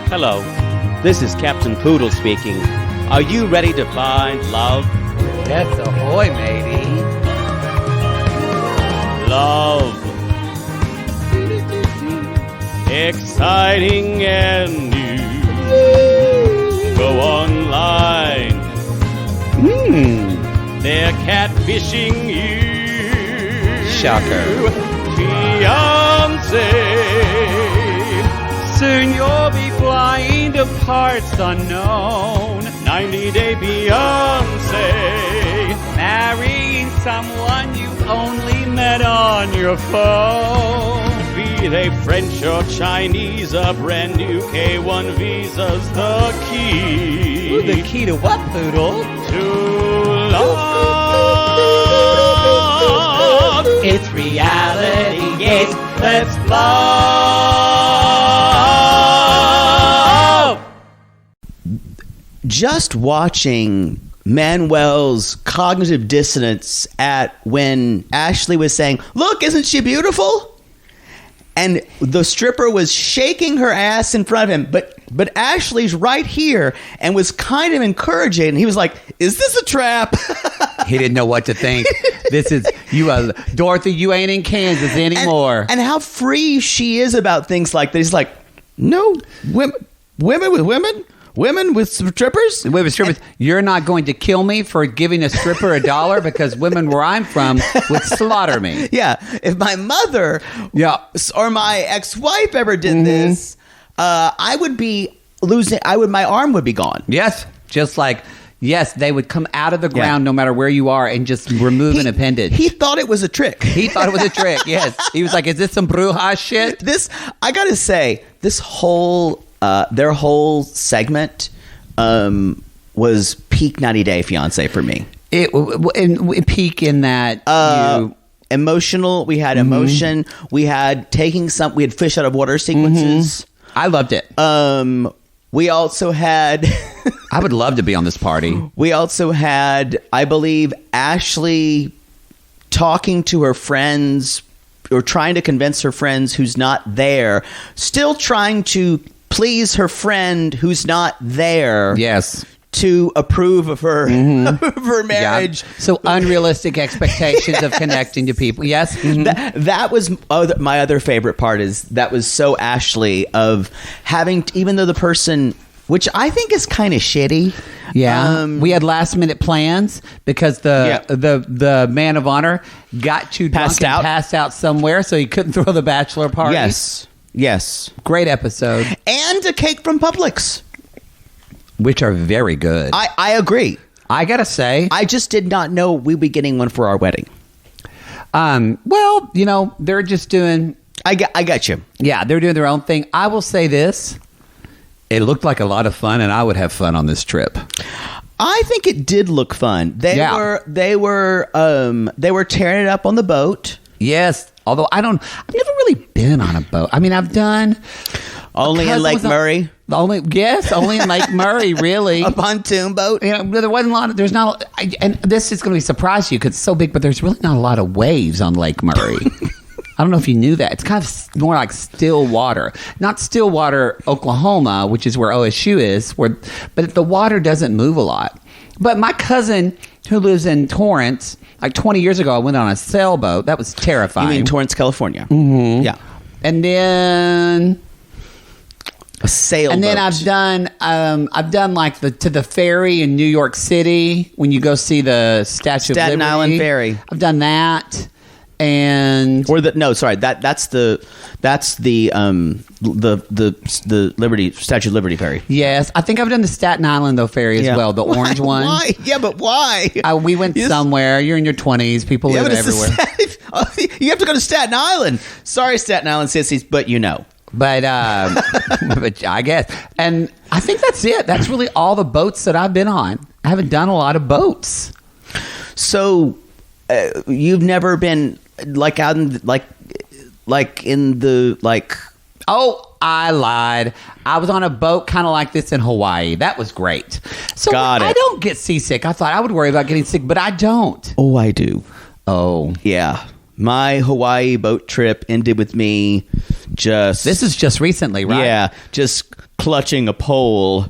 Hello, this is Captain Poodle speaking. Are you ready to find love? Yes, ahoy, matey. Love. Exciting and new. Go online. They're catfishing you. Shocker. Fiancé. Soon you'll be flying to parts unknown. 90-day Beyonce. Marrying someone you've only met on your phone. Be they French or Chinese, a brand new K1 visa's the key. Ooh, the key to what, Poodle? To love. It's reality, yes, let's love. Just watching Manuel's cognitive dissonance at when Ashley was saying, "Look, isn't she beautiful?" And the stripper was shaking her ass in front of him, but Ashley's right here and was kind of encouraging. And he was like, "Is this a trap?" He didn't know what to think. This is Dorothy. You ain't in Kansas anymore. And how free she is about things like this. He's like, "No, women with women." Women with strippers? Women with strippers. You're not going to kill me for giving a stripper $1 because women where I'm from would slaughter me. Yeah. If my mother or my ex-wife ever did this, I would be losing. My arm would be gone. Yes. Just like, yes, they would come out of the ground no matter where you are and just remove an appendage. He thought it was a trick. He thought it was a trick, yes. He was like, is this some bruja shit? I got to say, this whole... their whole segment was peak 90-day fiancé for me. It peak in that emotional. We had emotion. We had we had fish out of water sequences. I loved it. We also had. I would love to be on this party. We also had, I believe, Ashley talking to her friends or trying to convince her friends who's not there, still trying to please her friend who's not there. Yes. To approve of her, of her marriage. Yeah. So unrealistic expectations of connecting to people. Yes. That was my other favorite part is that was so Ashley of having, even though the person, which I think is kind of shitty. Yeah. We had last minute plans because the man of honor got too drunk and passed out somewhere, so he couldn't throw the bachelor party. Yes. Great episode. And a cake from Publix. Which are very good. I agree. I gotta say. I just did not know we'd be getting one for our wedding. Well, they're just doing... I got you. Yeah, they're doing their own thing. I will say this. It looked like a lot of fun, and I would have fun on this trip. I think it did look fun. They were tearing it up on the boat. Yes. Although I've never really been on a boat. I mean, I've done only in Lake Murray. Only in Lake Murray, really. A pontoon boat. There wasn't a lot. There's not. And this is going to be surprise you because it's so big, but there's really not a lot of waves on Lake Murray. I don't know if you knew that. It's kind of more like Stillwater, not Stillwater, Oklahoma, which is where OSU is. But the water doesn't move a lot. But my cousin who lives in Torrance, like 20 years ago, I went on a sailboat. That was terrifying. You mean Torrance, California? Mm-hmm. Yeah. And then a sailboat. And then I've done like to the ferry in New York City when you go see the Statue of Liberty. Staten Island Ferry. I've done that. And that's the Liberty Statue of Liberty ferry. Yes, I think I've done the Staten Island ferry as well, the orange one. Why? Yeah, but why? We went somewhere. You're in your 20s. People live everywhere. You have to go to Staten Island. Sorry, Staten Island sissies, but But but I guess, and I think that's it. That's really all the boats that I've been on. I haven't done a lot of boats. So you've never been like out in Oh, I lied. I was on a boat kind of like this in Hawaii. That was great. So I don't get seasick. I thought I would worry about getting sick, but I don't. Oh, I do. Oh. Yeah. My Hawaii boat trip ended with me This is just recently, right? Yeah, just clutching a pole,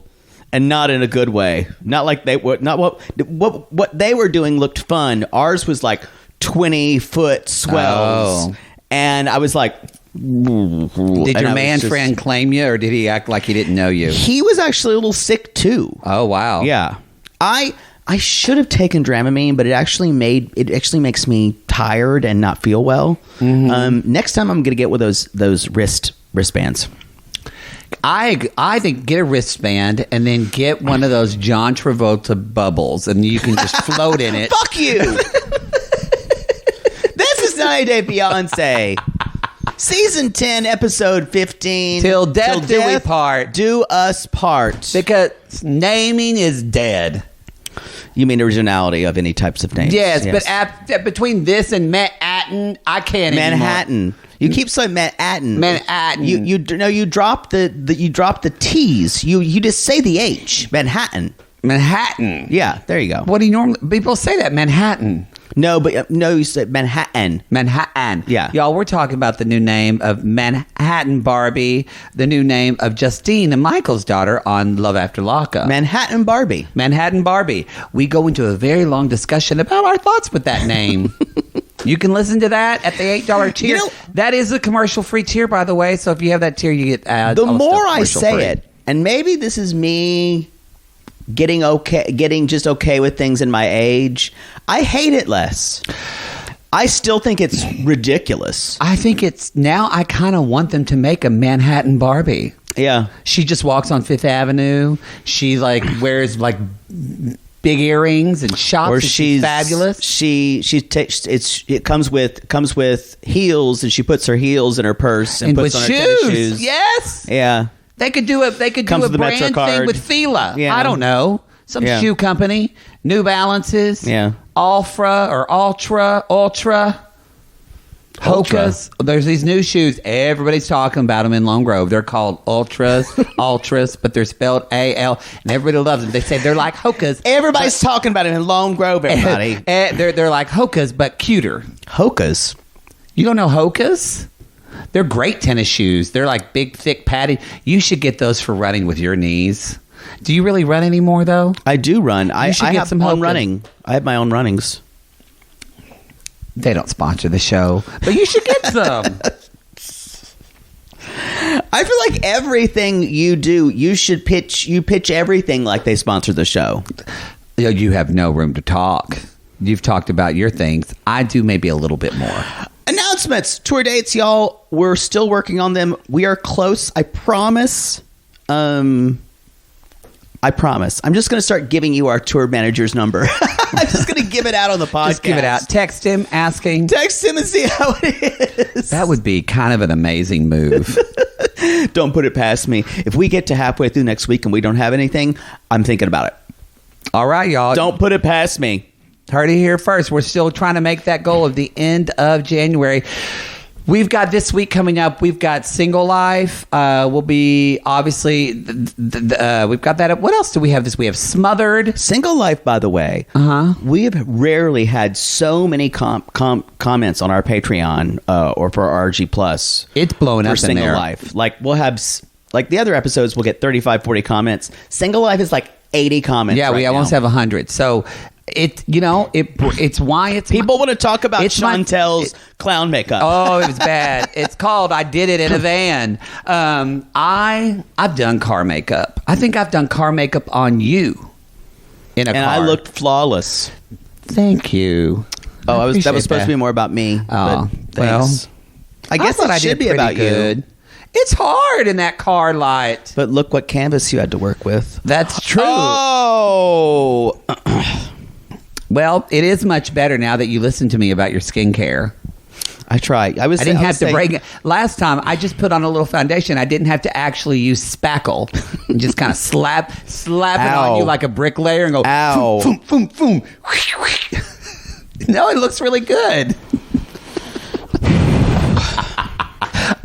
and not in a good way. Not like they were. Not what they were doing looked fun. Ours was like 20-foot swells, and I was like. Did your man friend claim you, or did he act like he didn't know you? He was actually a little sick too. Oh wow! Yeah, I should have taken Dramamine, but it actually makes me tired and not feel well. Mm-hmm. Next time I'm going to get one of those wristbands. I think get a wristband and then get one of those John Travolta bubbles, and you can just float in it. Fuck you! This is 90 Day Fiancé. Season 10, episode 15. Till death do we part. Do us part. Because naming is dead. You mean originality of any types of names? Yes. But between this and Manhattan, I can't Manhattan. Anymore. You keep saying Manhattan. Manhattan. You drop the T's. You just say the H. Manhattan. Manhattan. Yeah, there you go. What do you normally people say that Manhattan? No, but you said Manhattan. Manhattan. Yeah. Y'all, we're talking about the new name of Manhattan Barbie, the new name of Justine and Michael's daughter on Love After Lockup. Manhattan Barbie. Manhattan Barbie. We go into a very long discussion about our thoughts with that name. You can listen to that at the $8 tier. That is a commercial-free tier, by the way, so if you have that tier, you get the more I say it, and maybe this is me getting just okay with things in my age, I hate it less. I still think it's ridiculous. I think it's now I kind of want them to make a Manhattan Barbie. Yeah. She just walks on Fifth Avenue. She wears big earrings and shops. Or she's fabulous. It comes with heels, and she puts her heels in her purse and puts on her tennis shoes. Yes. Yeah. They could do a brand thing with Fila. Yeah. I don't know. Some shoe company. New Balances. Yeah. Alfra or Ultra. Hokas. There's these new shoes. Everybody's talking about them in Lone Grove. They're called Ultras, but they're spelled A-L, and everybody loves them. They say they're like Hokas. Everybody's talking about it in Lone Grove, everybody. They're like Hokas, but cuter. Hokas? You don't know Hokas? They're great tennis shoes. They're like big, thick padding. You should get those for running with your knees. Do you really run anymore, though? I do run. I have some own running. I have my own runnings. They don't sponsor the show, but you should get some. I feel like everything you do, you pitch everything like they sponsor the show. You have no room to talk. You've talked about your things. I do maybe a little bit more. Announcements, tour dates, y'all. We're still working on them. We are close. I promise. I'm just going to start giving you our tour manager's number. I'm just going to give it out on the podcast. Just give it out. Text him, asking. Text him and see how it is. That would be kind of an amazing move. Don't put it past me. If we get to halfway through next week and we don't have anything, I'm thinking about it. All right, y'all. Don't put it past me. Heard it here first. We're still trying to make that goal of the end of January. We've got this week coming up. We've got Single Life. We'll be obviously. We've got that. What else do we have? We have Smothered. Single Life, by the way. We have rarely had so many comments on our Patreon or for our RG Plus. It's blowing up in Single there. Life. Like we'll have the other episodes. We'll get 35, 40 comments. Single Life is like 80 comments. Yeah, we almost have 100. So. It's why it's people want to talk about Chantel's clown makeup. Oh, it was bad. It's called I Did It in a Van. I've done car makeup. I think I've done car makeup on you in a car. And I looked flawless. Thank you. Oh, that was supposed to be more about me. Oh, well, I guess it should be about you. It's hard in that car light. But look what canvas you had to work with. That's true. Oh. Well, it is much better now that you listen to me about your skincare. I try. I didn't have to break it. Last time, I just put on a little foundation. I didn't have to actually use spackle and just kind of slap it on you like a bricklayer and go, ow. Boom, boom, boom, boom. No, it looks really good.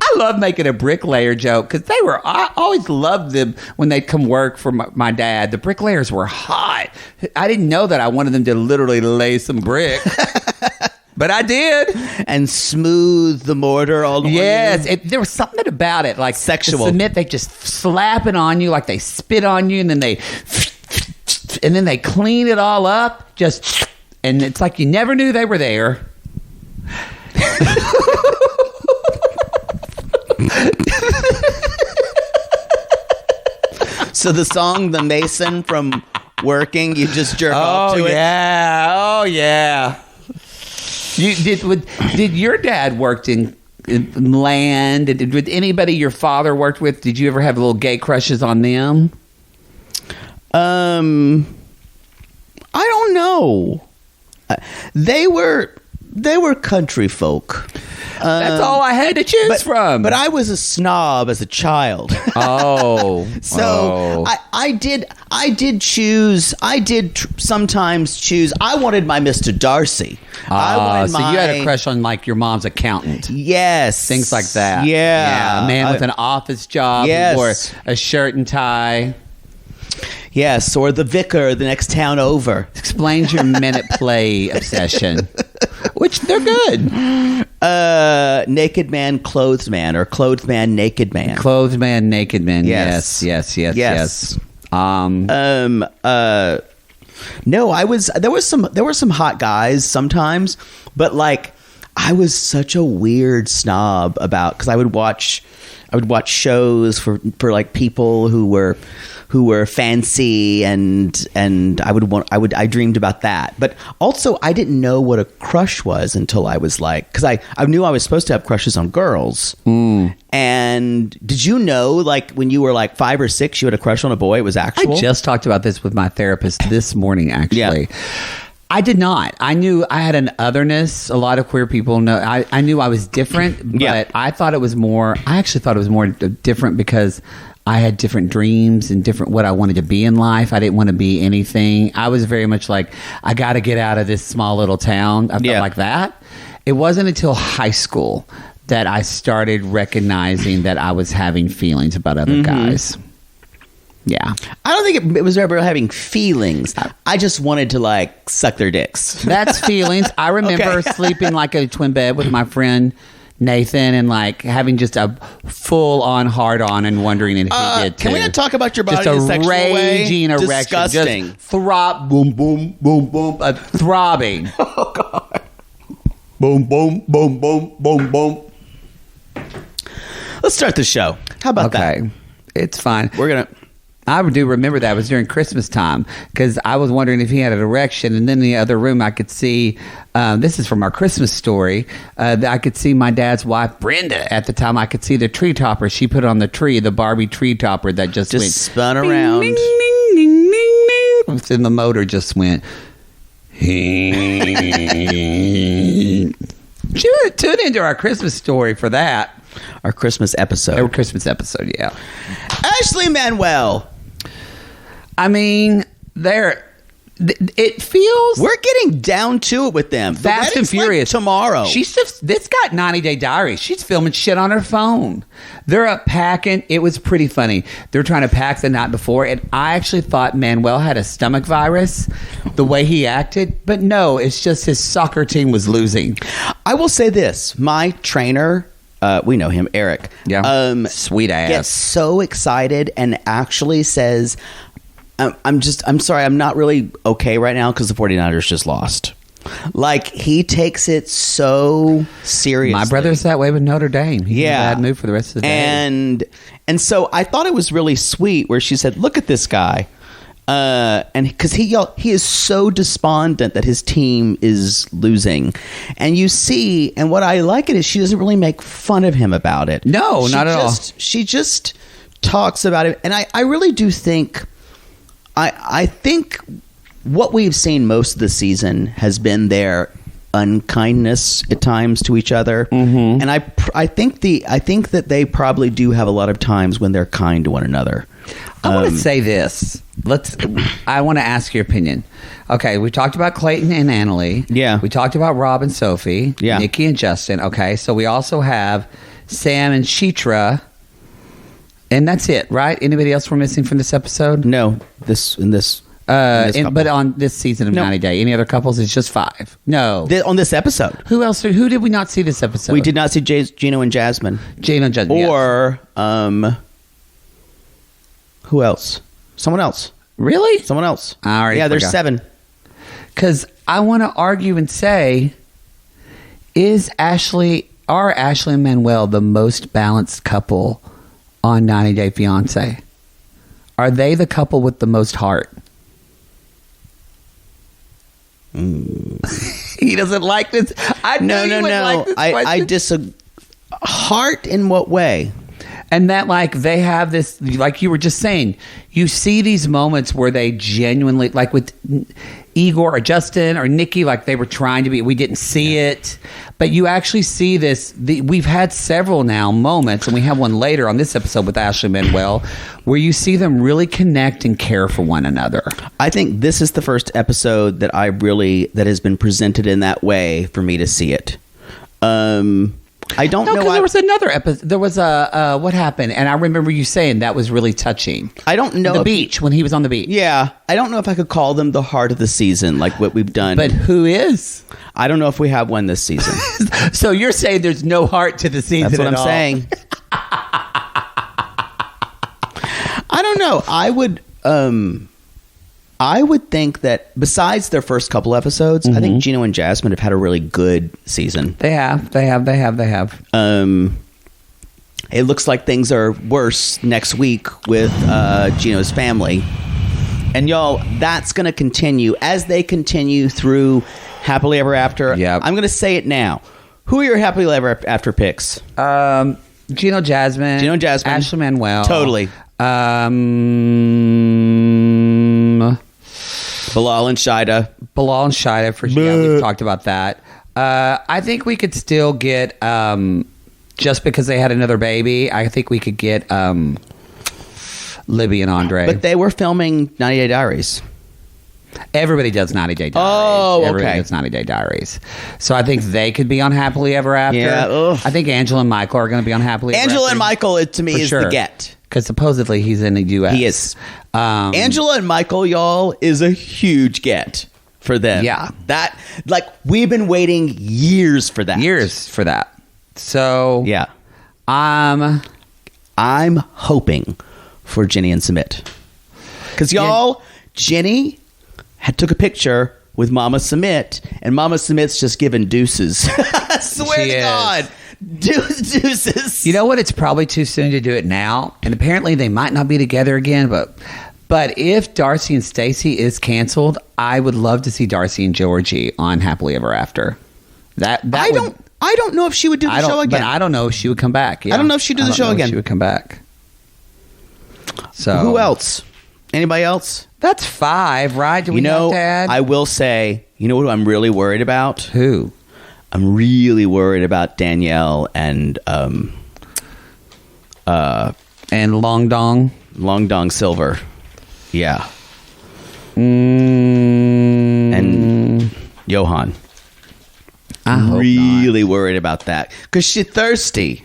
I love making a bricklayer joke because I always loved them when they'd come work for my dad. The bricklayers were hot. I didn't know that I wanted them to literally lay some brick. But I did. And smooth the mortar all the way. Yes, there was something about it, like sexual. To submit, they just slap it on you, like they spit on you, and then they clean it all up. And it's like you never knew they were there. So the song "The Mason" from Working, you just jerk off to it. Oh yeah. Did your dad worked in land? Did anybody your father worked with? Did you ever have little gay crushes on them? I don't know. They were country folk. That's all I had to choose from. But I was a snob as a child. Oh, so I did sometimes choose. I wanted my Mr. Darcy. You had a crush on like your mom's accountant. Yes, things like that. Yeah, a man with an office job. Yes. Who wore a shirt and tie. Yes, or the vicar the next town over. Explains your minute play obsession. Which they're good. Naked man, clothed man, or clothed man, naked man. Clothed man, naked man. Yes. Yes. No, there were some hot guys sometimes, but like I was such a weird snob because I would watch shows for like people who were fancy and I dreamed about that. But also I didn't know what a crush was until I was like, because I knew I was supposed to have crushes on girls. And did you know, like when you were like 5 or 6 you had a crush on a boy? It was actual? I just talked about this with my therapist this morning, actually. Yeah. I did not. I knew I had an otherness. A lot of queer people know. I knew I was different, but I thought it was more. I actually thought it was more different because I had different dreams and different what I wanted to be in life. I didn't want to be anything. I was very much like, I got to get out of this small little town. I felt like that. It wasn't until high school that I started recognizing that I was having feelings about other guys. Yeah. I don't think it was ever having feelings. I just wanted to like suck their dicks. That's feelings. I remember sleeping like a twin bed with my friend Nathan and like having just a full on hard on and wondering if he did too. Can we not talk about your body just in a sexual raging way? erection. Disgusting. Just boom, boom, boom, boom, throbbing. Oh God. Boom, boom, boom, boom, boom, boom. Let's start the show. How about that? It's fine. I do remember that. It was during Christmas time because I was wondering if he had an erection. And then in the other room, I could see, this is from our Christmas story, I could see my dad's wife, Brenda, at the time. I could see the tree topper she put on the tree, the Barbie tree topper that just went. Spun around. Ding, ding, ding, ding, ding. And the motor just went. Tune into our Christmas story for that. Our Christmas episode. Yeah. Ashley Manuel. I mean, it feels... We're getting down to it with them. Fast and Furious. Like tomorrow. This got 90 Day Diary. She's filming shit on her phone. They're up packing. It was pretty funny. They're trying to pack the night before, and I actually thought Manuel had a stomach virus, the way he acted. But no, it's just his soccer team was losing. I will say this. My trainer... we know him, Eric. Yeah. Sweet ass. Gets so excited and actually says, I'm sorry, I'm not really okay right now because the 49ers just lost. Like, he takes it so seriously. My brother's that way with Notre Dame. He's in a bad mood for the rest of the day. And so I thought it was really sweet where she said, look at this guy. And because he is so despondent that his team is losing, and you see, and what I like it is she doesn't really make fun of him about it. No, not at all. She just talks about it, and I really do think, I think what we've seen most of the season has been their unkindness at times to each other, and I think that they probably do have a lot of times when they're kind to one another. I want to say this. I want to ask your opinion. Okay, we talked about Clayton and Anali. Yeah. We talked about Rob and Sophie. Yeah. Nikki and Justin. Okay, so we also have Sam and Citra. And that's it, right? Anybody else we're missing from this episode? No. But on this season of No. 90 Day, any other couples? It's just 5. No. On this episode. Who else? Who did we not see this episode? We did not see Gino and Jasmine. Gino and Jasmine. Or, who else? Someone else. Really? Someone else. I already Yeah, there's forgot. 7. Because I want to argue and say, are Ashley and Manuel the most balanced couple on 90 Day Fiancé? Are they the couple with the most heart? He doesn't like this. I knew No. he would like this I question. disagree. Heart in what way? And that, like, they have this, like you were just saying, you see these moments where they genuinely, like with Igor or Justin or Nikki, like they were trying to be, we didn't see it. But you actually see this, we've had several now moments, and we have one later on this episode with Ashley and Manuel, where you see them really connect and care for one another. I think this is the first episode that that has been presented in that way for me to see it. I don't know. Because there was another episode. There was what happened, and I remember you saying that was really touching. I don't know. The beach, when he was on the beach. Yeah, I don't know if I could call them the heart of the season, like what we've done. But who is? I don't know if we have one this season. So you're saying there's no heart to the season? That's what at I'm all. saying. I don't know. I would think that besides their first couple episodes, I think Gino and Jasmine have had a really good season. They have. It looks like things are worse next week with Gino's family. And y'all, that's going to continue as they continue through Happily Ever After. Yep. I'm going to say it now. Who are your Happily Ever After picks? Gino Jasmine. Ashley Manuel. Totally. Bilal and Shida. For sure. We've talked about that. I think we could still get, just because they had another baby, I think we could get Libby and Andre. But they were filming 90 Day Diaries. Everybody does 90 Day Diaries. Oh, okay. Everybody does 90 Day Diaries. So I think they could be on Happily Ever After. Yeah, ugh. I think Angela and Michael are going to be on Happily Ever After. Angela and Michael, to me, For is sure. the get. Because supposedly he's in the U.S. He is. Angela and Michael, y'all, is a huge get for them. Yeah. That, like, we've been waiting years for that. So Yeah. I'm hoping for Jenny and Submit. Because, y'all, Jenny took a picture with Mama Submit, and Mama Submit's just giving deuces. I swear She to is. God. Deuces. You know what? It's probably too soon to do it now, and apparently they might not be together again. But if Darcy and Stacey is canceled, I would love to see Darcy and Georgie on Happily Ever After. I don't know if she would do the show again. But I don't know if she would come back. Yeah. I don't know if she'd do the show again. She would come back. So Who else? Anybody else? That's 5, right? Do we have to add? I will say, you know what I'm really worried about? Who? I'm really worried about Danielle and And Long Dong. Long Dong Silver. Yeah. Mm. And Johan. I hope Really worried about that. Because she's thirsty.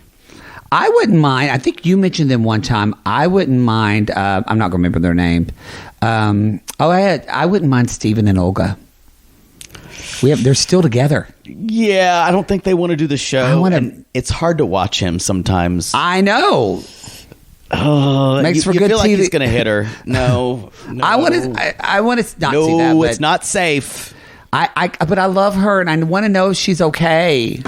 I wouldn't mind. I think you mentioned them one time. I wouldn't mind. I'm not going to remember their name. I wouldn't mind Steven and Olga. They're still together. Yeah, I don't think they want to do the show. And it's hard to watch him sometimes. I know. Makes for you good feel like TV. he's going to hit her. No. I want to not see that. No, But it's not safe. But I love her, and I want to know if she's okay.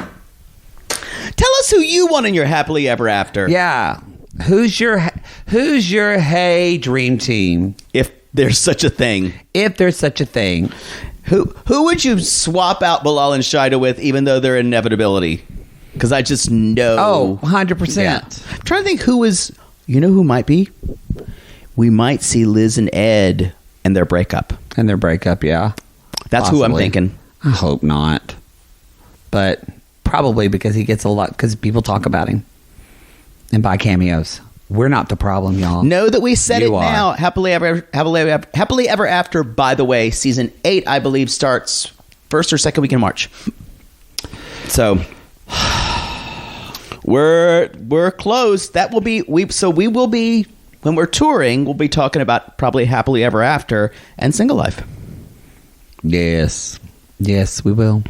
Tell us who you want in your Happily Ever After. Yeah. Who's your hey dream team? If there's such a thing. If there's such a thing. Who would you swap out Bilal and Shida with, even though they're inevitability? Because I just know. Oh, 100%. Yeah. I'm trying to think who is. You know who might be? We might see Liz and Ed and their breakup. Yeah. That's who I'm Possibly. thinking. I hope not. But probably because he gets a lot, because people talk about him and buy cameos. We're not the problem, y'all. Know that we said You it are. now. Happily Ever After, by the way, season 8, I believe, starts first or second week in March. So we're close. That will be we will be when we're touring, we'll be talking about probably happily ever after and single life. Yes, we will.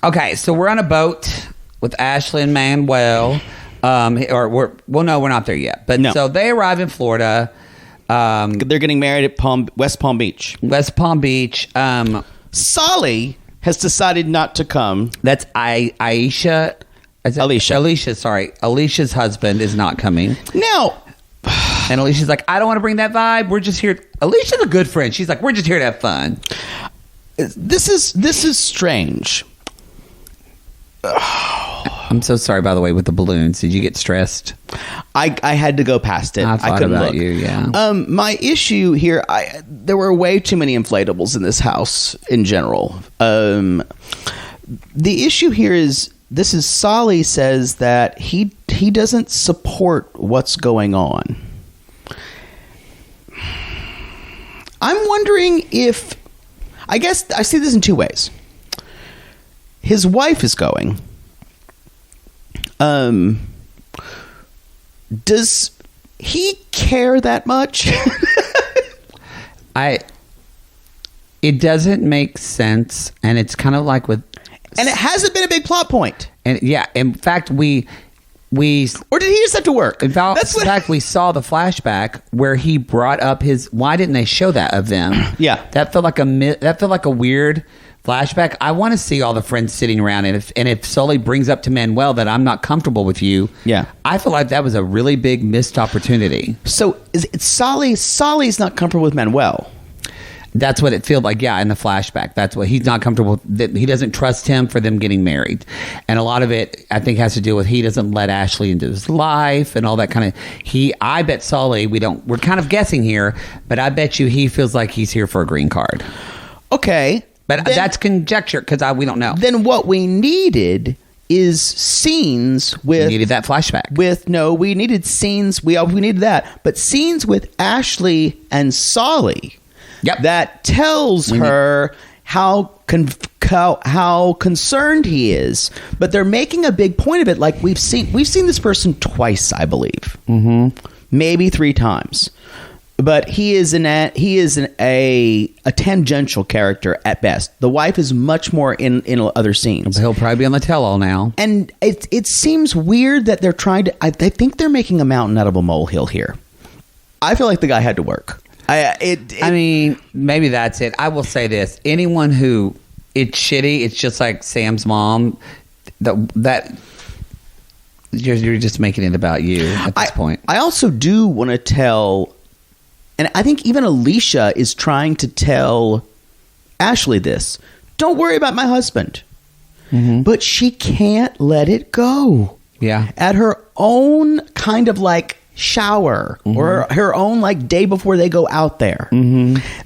Okay, so we're on a boat with Ashley and Manuel. We're not there yet. But No. So they arrive in Florida. They're getting married at West Palm Beach. Solly has decided not to come. That's Aisha. Alicia. Sorry. Alicia's husband is not coming. Now, And Alicia's like, I don't want to bring that vibe. We're just here. Alicia's a good friend. She's like, we're just here to have fun. this is strange. I'm so sorry, by the way, with the balloons. Did you get stressed? I had to go past it. I thought couldn't about look. you, yeah. My issue here, there were way too many inflatables in this house in general. The issue here is, Solly says that he doesn't support what's going on. I'm wondering if, I guess I see this in two ways. His wife is going. Does he care that much? It doesn't make sense, and it's kind of like with, And it hasn't been a big plot point. and yeah, in fact, we Or did he just have to work? in fact we saw the flashback where he brought up his. Why didn't they show that of them? Yeah. that felt like a weird flashback. I want to see all the friends sitting around, and if Sully brings up to Manuel that I'm not comfortable with you, Yeah. I feel like that was a really big missed opportunity. So it's Solly's not comfortable with Manuel. That's what it feels like, yeah, in the flashback. That's what he's not comfortable with. He doesn't trust him for them getting married. And a lot of it, I think, has to do with he doesn't let Ashley into his life and all that kind of... I bet Sully, we're kind of guessing here, but I bet you he feels like he's here for a green card. Okay. But that's conjecture, because we don't know. Then what we needed is scenes with... We needed that flashback. We needed scenes... We needed that. But scenes with Ashley and Solly... Yep. That tells her how concerned he is, but they're making a big point of it. Like we've seen this person twice, I believe, maybe 3 times, but he is a tangential character at best. The wife is much more in other scenes. He'll probably be on the tell-all now. And it seems weird that they're trying to. I think they're making a mountain out of a molehill here. I feel like the guy had to work. I mean, maybe that's it. I will say this: anyone who it's shitty, it's just like Sam's mom. That you're just making it about you at this point. I also do want to tell, and I think even Alicia is trying to tell Ashley this. Don't worry about my husband, but she can't let it go. Yeah, at her own kind of like shower or her own like day before they go out there.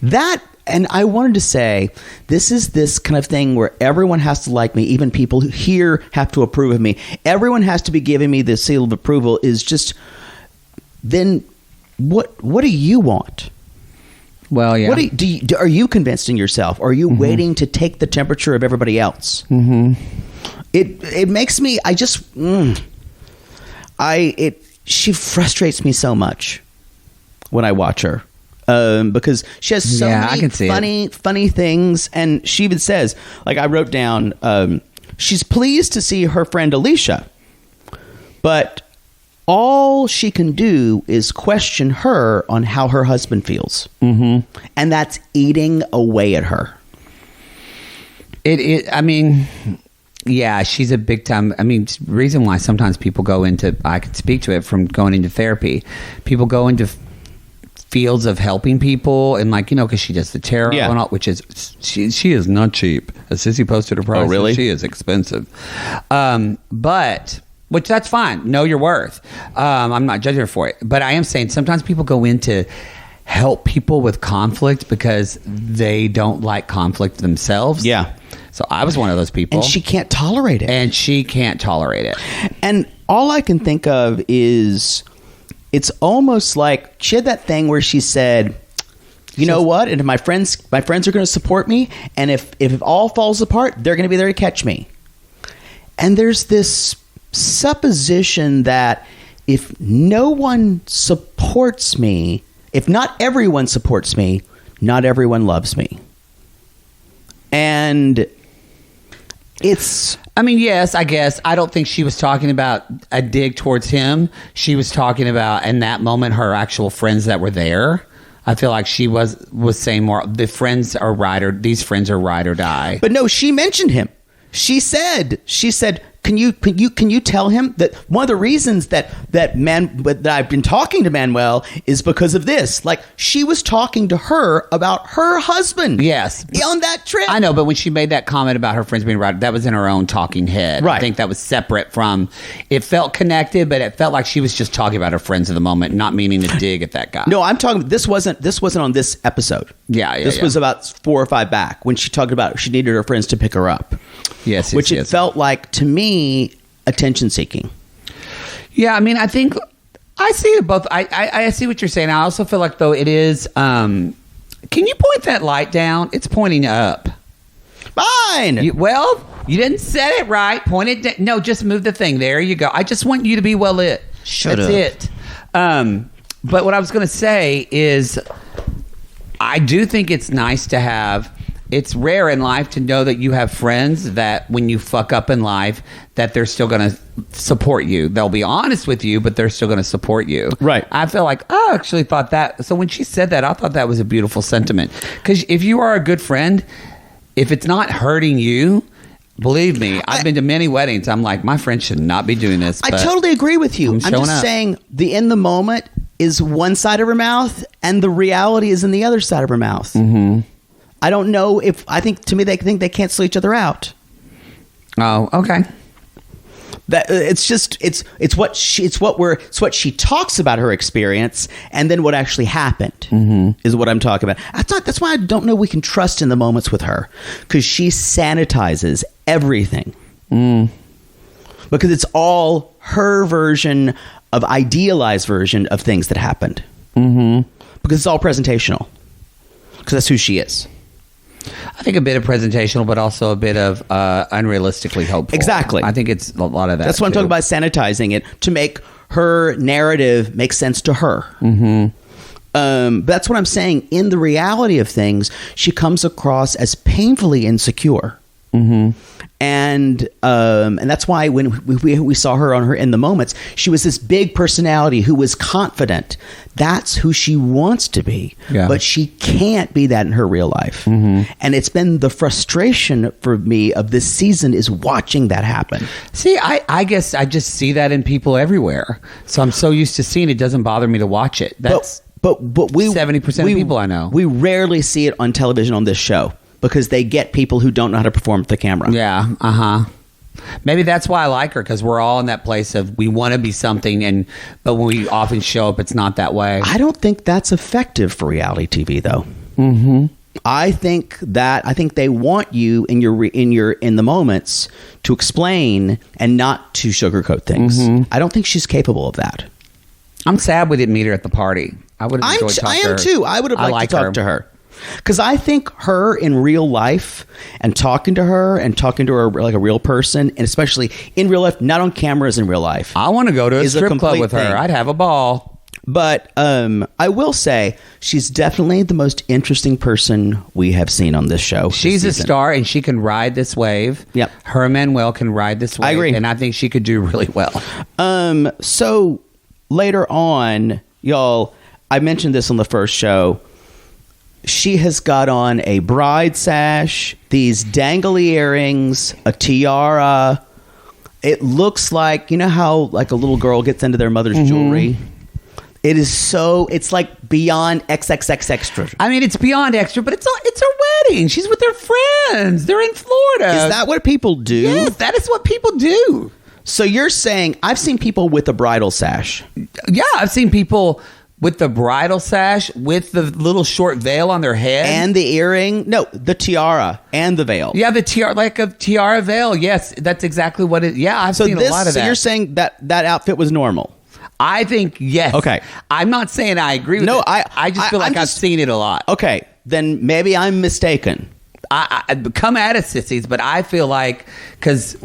That, and I wanted to say, this is this kind of thing where everyone has to like me. Even people here have to approve of me. Everyone has to be giving me the seal of approval. Is just, then what do you want? Well, yeah. What are you convinced in yourself? Or are you waiting to take the temperature of everybody else? It makes me, she frustrates me so much when I watch her, because she has so many funny things. And she even says, like I wrote down, she's pleased to see her friend Alicia, but all she can do is question her on how her husband feels. And that's eating away at her. I mean... Yeah, she's a big time. I mean, reason why sometimes people go into, I could speak to it from going into therapy. People go into fields of helping people, and like, because she does the tarot and all, which is, she is not cheap. As Sissy posted her prices, really? She is expensive. But, which that's fine. Know your worth. I'm not judging her for it. But I am saying sometimes people go into help people with conflict because they don't like conflict themselves. Yeah. So I was one of those people. And she can't tolerate it. And all I can think of is, it's almost like she had that thing where she said, you know what? And if my friends are going to support me, and if it all falls apart, they're going to be there to catch me. And there's this supposition that if no one supports me, if not everyone supports me, not everyone loves me. And it's... I mean, yes, I guess. I don't think she was talking about a dig towards him. She was talking about, in that moment, her actual friends that were there. I feel like she was saying more, these friends are ride or die. But no, she mentioned him. She said, can you tell him that one of the reasons that I've been talking to Manuel is because of this? Like, she was talking to her about her husband. Yes. On that trip. I know, but when she made that comment about her friends being right, that was in her own talking head. Right. I think that was separate from, it felt connected, but it felt like she was just talking about her friends of the moment, not meaning to dig at that guy. No, I'm talking, this wasn't on this episode. Yeah. This was about 4 or 5 back when she talked about she needed her friends to pick her up. Yes. Which it felt like, to me, attention seeking. Yeah, I mean, I think I see it both. I see what you're saying. I also feel like, though, it is. Can you point that light down? It's pointing up. Fine. You didn't set it right. Point it down. No, just move the thing. There you go. I just want you to be well lit. Shut up. That's it. But what I was going to say is, I do think it's nice to have. It's rare in life to know that you have friends that when you fuck up in life, that they're still going to support you. They'll be honest with you, but they're still going to support you. Right. I feel like I actually thought that. So when she said that, I thought that was a beautiful sentiment. Because if you are a good friend, if it's not hurting you, believe me, I've been to many weddings. I'm like, my friend should not be doing this. I totally agree with you. I'm just saying the in the moment is one side of her mouth and the reality is in the other side of her mouth. Mm-hmm. I don't know if to me they think they cancel each other out. Oh, okay. That it's what she talks about her experience, and then what actually happened is what I'm talking about. That's why I don't know we can trust in the moments with her, because she sanitizes everything because it's all her version of idealized version of things that happened because it's all presentational because that's who she is. I think a bit of presentational, but also a bit of unrealistically hopeful. Exactly. I think it's a lot of that. That's what I'm talking about, sanitizing it to make her narrative make sense to her. But that's what I'm saying. In the reality of things, she comes across as painfully insecure. And that's why when we saw her on her in the moments, she was this big personality who was confident. That's who she wants to be, but she can't be that in her real life. And it's been the frustration for me of this season is watching that happen. See, I guess I just see that in people everywhere. So I'm so used to seeing it, doesn't bother me to watch it. That's but we 70% of people I know. We rarely see it on television on this show, because they get people who don't know how to perform with the camera. Yeah, maybe that's why I like her, because we're all in that place of we want to be something, but when we often show up, it's not that way. I don't think that's effective for reality TV, though. I think they want you in the moments to explain and not to sugarcoat things. I don't think she's capable of that. I'm sad we didn't meet her at the party. I would have enjoyed talking to her. I am too. I would have liked to talk to her. Because I think her in real life and talking to her like a real person, and especially in real life, not on cameras in real life. I want to go to a strip club with her. Thing. I'd have a ball. But I will say she's definitely the most interesting person we have seen on this show. She's a star, and she can ride this wave. Yep. Her and Manuel can ride this wave. I agree. And I think she could do really well. So later on, y'all, I mentioned this on the first show. She has got on a bride sash, these dangly earrings, a tiara. It looks like, you know how like a little girl gets into their mother's jewelry? It's like beyond XXX extra. I mean, it's beyond extra, but it's her wedding. She's with her friends. They're in Florida. Is that what people do? Yes, that is what people do. So you're saying, I've seen people with a bridal sash. Yeah, I've seen people with the bridal sash, with the little short veil on their head. And the earring. No, the tiara and the veil. Yeah, the tiara, like a tiara veil. Yes, that's exactly what it... Yeah, I've seen a lot of that. So you're saying that outfit was normal? I think, yes. Okay. I'm not saying I agree with it. I just feel like I've seen it a lot. Okay, then maybe I'm mistaken. I come at us, sissies, but I feel like... Because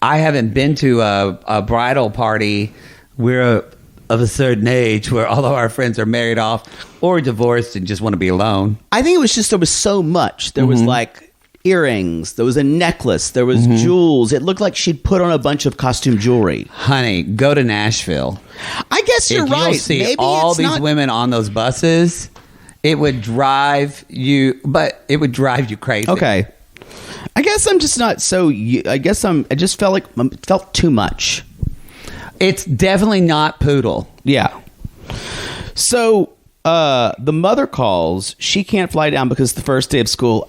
I haven't been to a bridal party where... of a certain age where all of our friends are married off or divorced and just want to be alone. I think it was just there was so much. There was like earrings. There was a necklace. There was jewels. It looked like she'd put on a bunch of costume jewelry. Honey, go to Nashville. I guess you're right. You'll see Maybe all it's these not... women on those buses. It would drive you, crazy. Okay. I guess I'm just not so. I just felt like it felt too much. It's definitely not poodle. Yeah. So the mother calls. She can't fly down because the first day of school.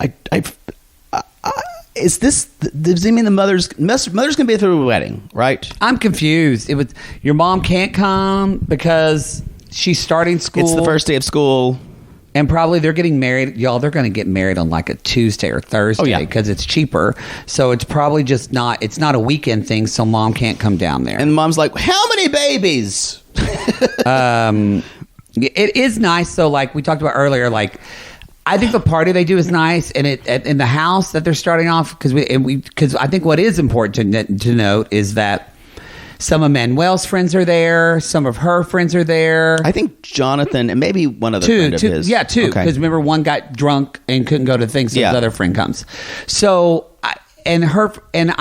Is this? Does it mean the mother's gonna be at the wedding? Right. I'm confused. It was your mom can't come because she's starting school. It's the first day of school. And probably they're getting married. Y'all, they're going to get married on like a Tuesday or Thursday because it's cheaper. So it's probably just not, it's not a weekend thing. So mom can't come down there. And mom's like, how many babies? It is nice. So like we talked about earlier, like I think the party they do is nice. And in the house that they're starting off, because I think what is important to note is that some of Manuel's friends are there. Some of her friends are there. I think Jonathan and maybe one other friend of his. Yeah, two. Because remember, one got drunk and couldn't go to things, so his other friend comes. So, I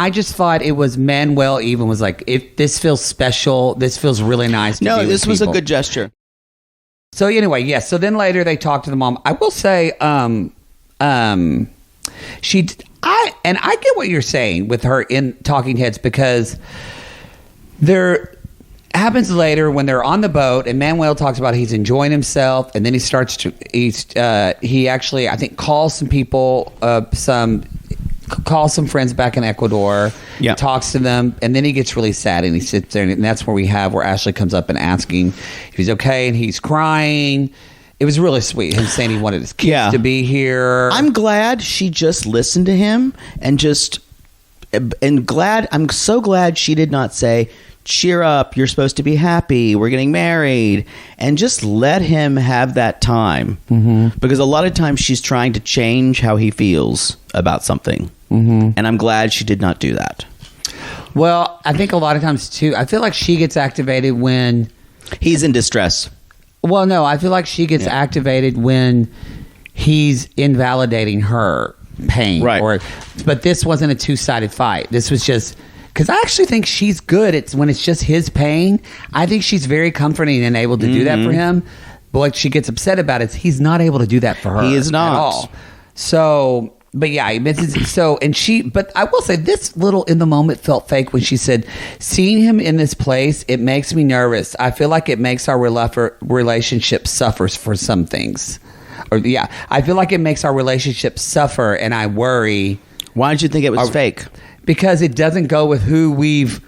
just thought it was Manuel even was like, if this feels special, this feels really nice. No, this was a good gesture. So anyway, yes. So then later they talked to the mom. I will say, I get what you're saying with her in Talking Heads because. There happens later when they're on the boat and Manuel talks about he's enjoying himself and then he starts to he actually I think calls some people calls some friends back in Ecuador, talks to them, and then he gets really sad and he sits there and that's where Ashley comes up and asking if he's okay and he's crying. It was really sweet, him saying he wanted his kids to be here. I'm glad she just listened to him I'm so glad she did not say, cheer up, you're supposed to be happy, we're getting married, and just let him have that time. Because a lot of times she's trying to change how he feels about something. And I'm glad she did not do that. Well, I think a lot of times too, I feel like she gets activated when he's in distress. Well, no, I feel like she gets activated when he's invalidating her pain, right? But this wasn't a two-sided fight. This was just because I actually think she's good. It's when it's just his pain. I think she's very comforting and able to do that for him. But what she gets upset about is he's not able to do that for her. He is not at all. So, but yeah, but I will say this little in the moment felt fake when she said, "Seeing him in this place, it makes me nervous. I feel like it makes our relationship suffers for some things." I feel like it makes our relationship suffer, and I worry. Why did you think it was fake? Because it doesn't go with who we've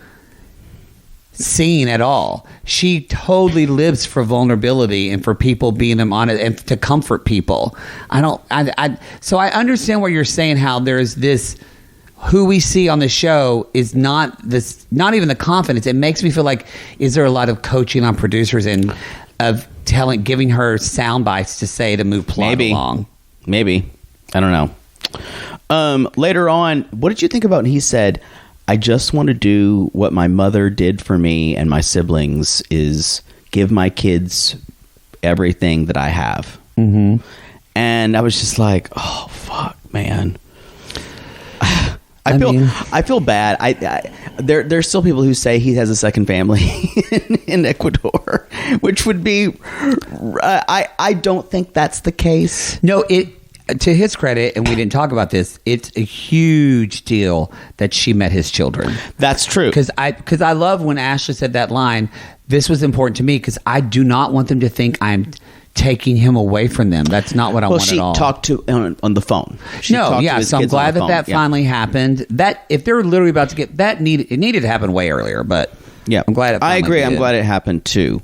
seen at all. She totally lives for vulnerability and for people being honest and to comfort people. So I understand what you're saying. How there's this who we see on the show is not even the confidence. It makes me feel like, is there a lot of coaching on producers and of giving her sound bites to say to move plot along? Maybe. I don't know. Later on, what did you think about when he said, I just want to do what my mother did for me and my siblings, is give my kids everything that I have. And I was just like, oh, fuck, man. I feel bad. There's still people who say he has a second family in Ecuador, which would be. I don't think that's the case. No, to his credit, and we didn't talk about this, it's a huge deal that she met his children. That's true. Because I love when Ashley said that line. This was important to me because I do not want them to think I'm taking him away from them. That's not what I want at all. She talked to on the phone. So I'm glad that finally happened. That if they're literally about to get that, it needed to happen way earlier. But yeah, I'm glad. I agree. I'm glad it happened too,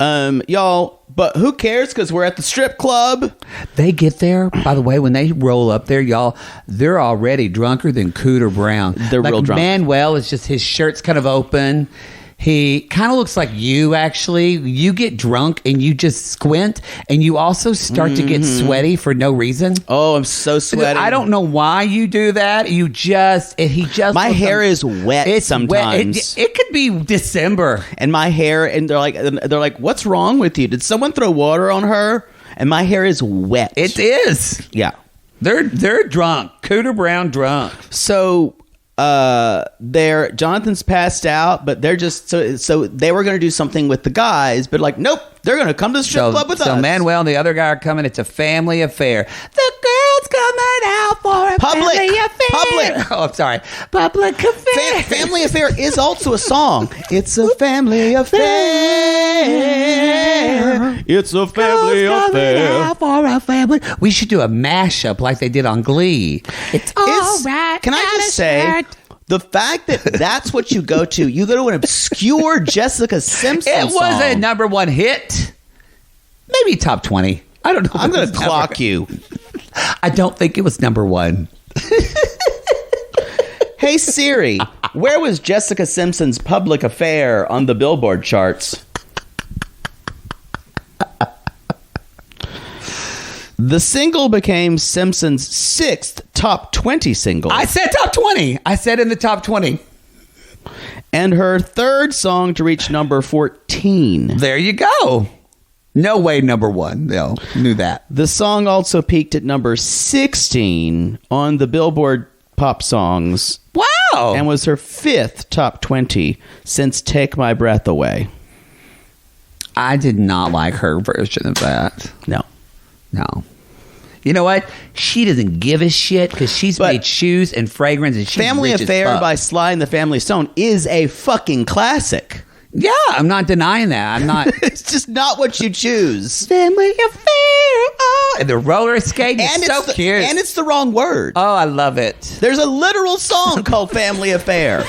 y'all. But who cares? Because we're at the strip club. They get there. By the way, when they roll up there, y'all, they're already drunker than Cooter Brown. They're real drunk. Manuel is just his shirt's kind of open. He kind of looks like you, actually. You get drunk and you just squint, and you also start to get sweaty for no reason. Oh, I'm so sweaty. I don't know why you do that. He just my hair is wet. It's sometimes. Wet. It could be December, and my hair, and they're like, what's wrong with you? Did someone throw water on her? And my hair is wet. It is. Yeah, they're drunk. Cooter Brown drunk. So Jonathan's passed out, but they're just so they were going to do something with the guys, but like, nope, they're going to come to the strip club with us. So Manuel and the other guy are coming. It's a family affair. The girls coming out for a family affair. Public. Oh, I'm sorry. Public affair. Family affair is also a song. It's a family affair. It's a family affair. For a family. We should do a mashup like they did on Glee. It's all right. Can I just say, the fact that that's what you go to an obscure Jessica Simpson It was song. a number one hit. Maybe top 20. I don't know. I'm going to clock you. I don't think it was number one. Hey Siri, where was Jessica Simpson's Public Affair on the Billboard charts? The single became Simpson's 6th top 20 single. I said top 20. I said in the top 20. And her 3rd song to reach number 14. There you go. No way number one. No, knew that. The song also peaked at number 16 on the Billboard Pop Songs. Wow. And was her 5th top 20 since Take My Breath Away. I did not like her version of that. No. You know what? She doesn't give a shit because she's made shoes and fragrance and she's Family rich Affair as fuck. by Sly and the Family Stone is a fucking classic. Yeah, I'm not denying that. I'm not. It's just not what you choose. Family Affair. Oh, and the roller skating is so cute. And it's the wrong word. Oh, I love it. There's a literal song called Family Affair.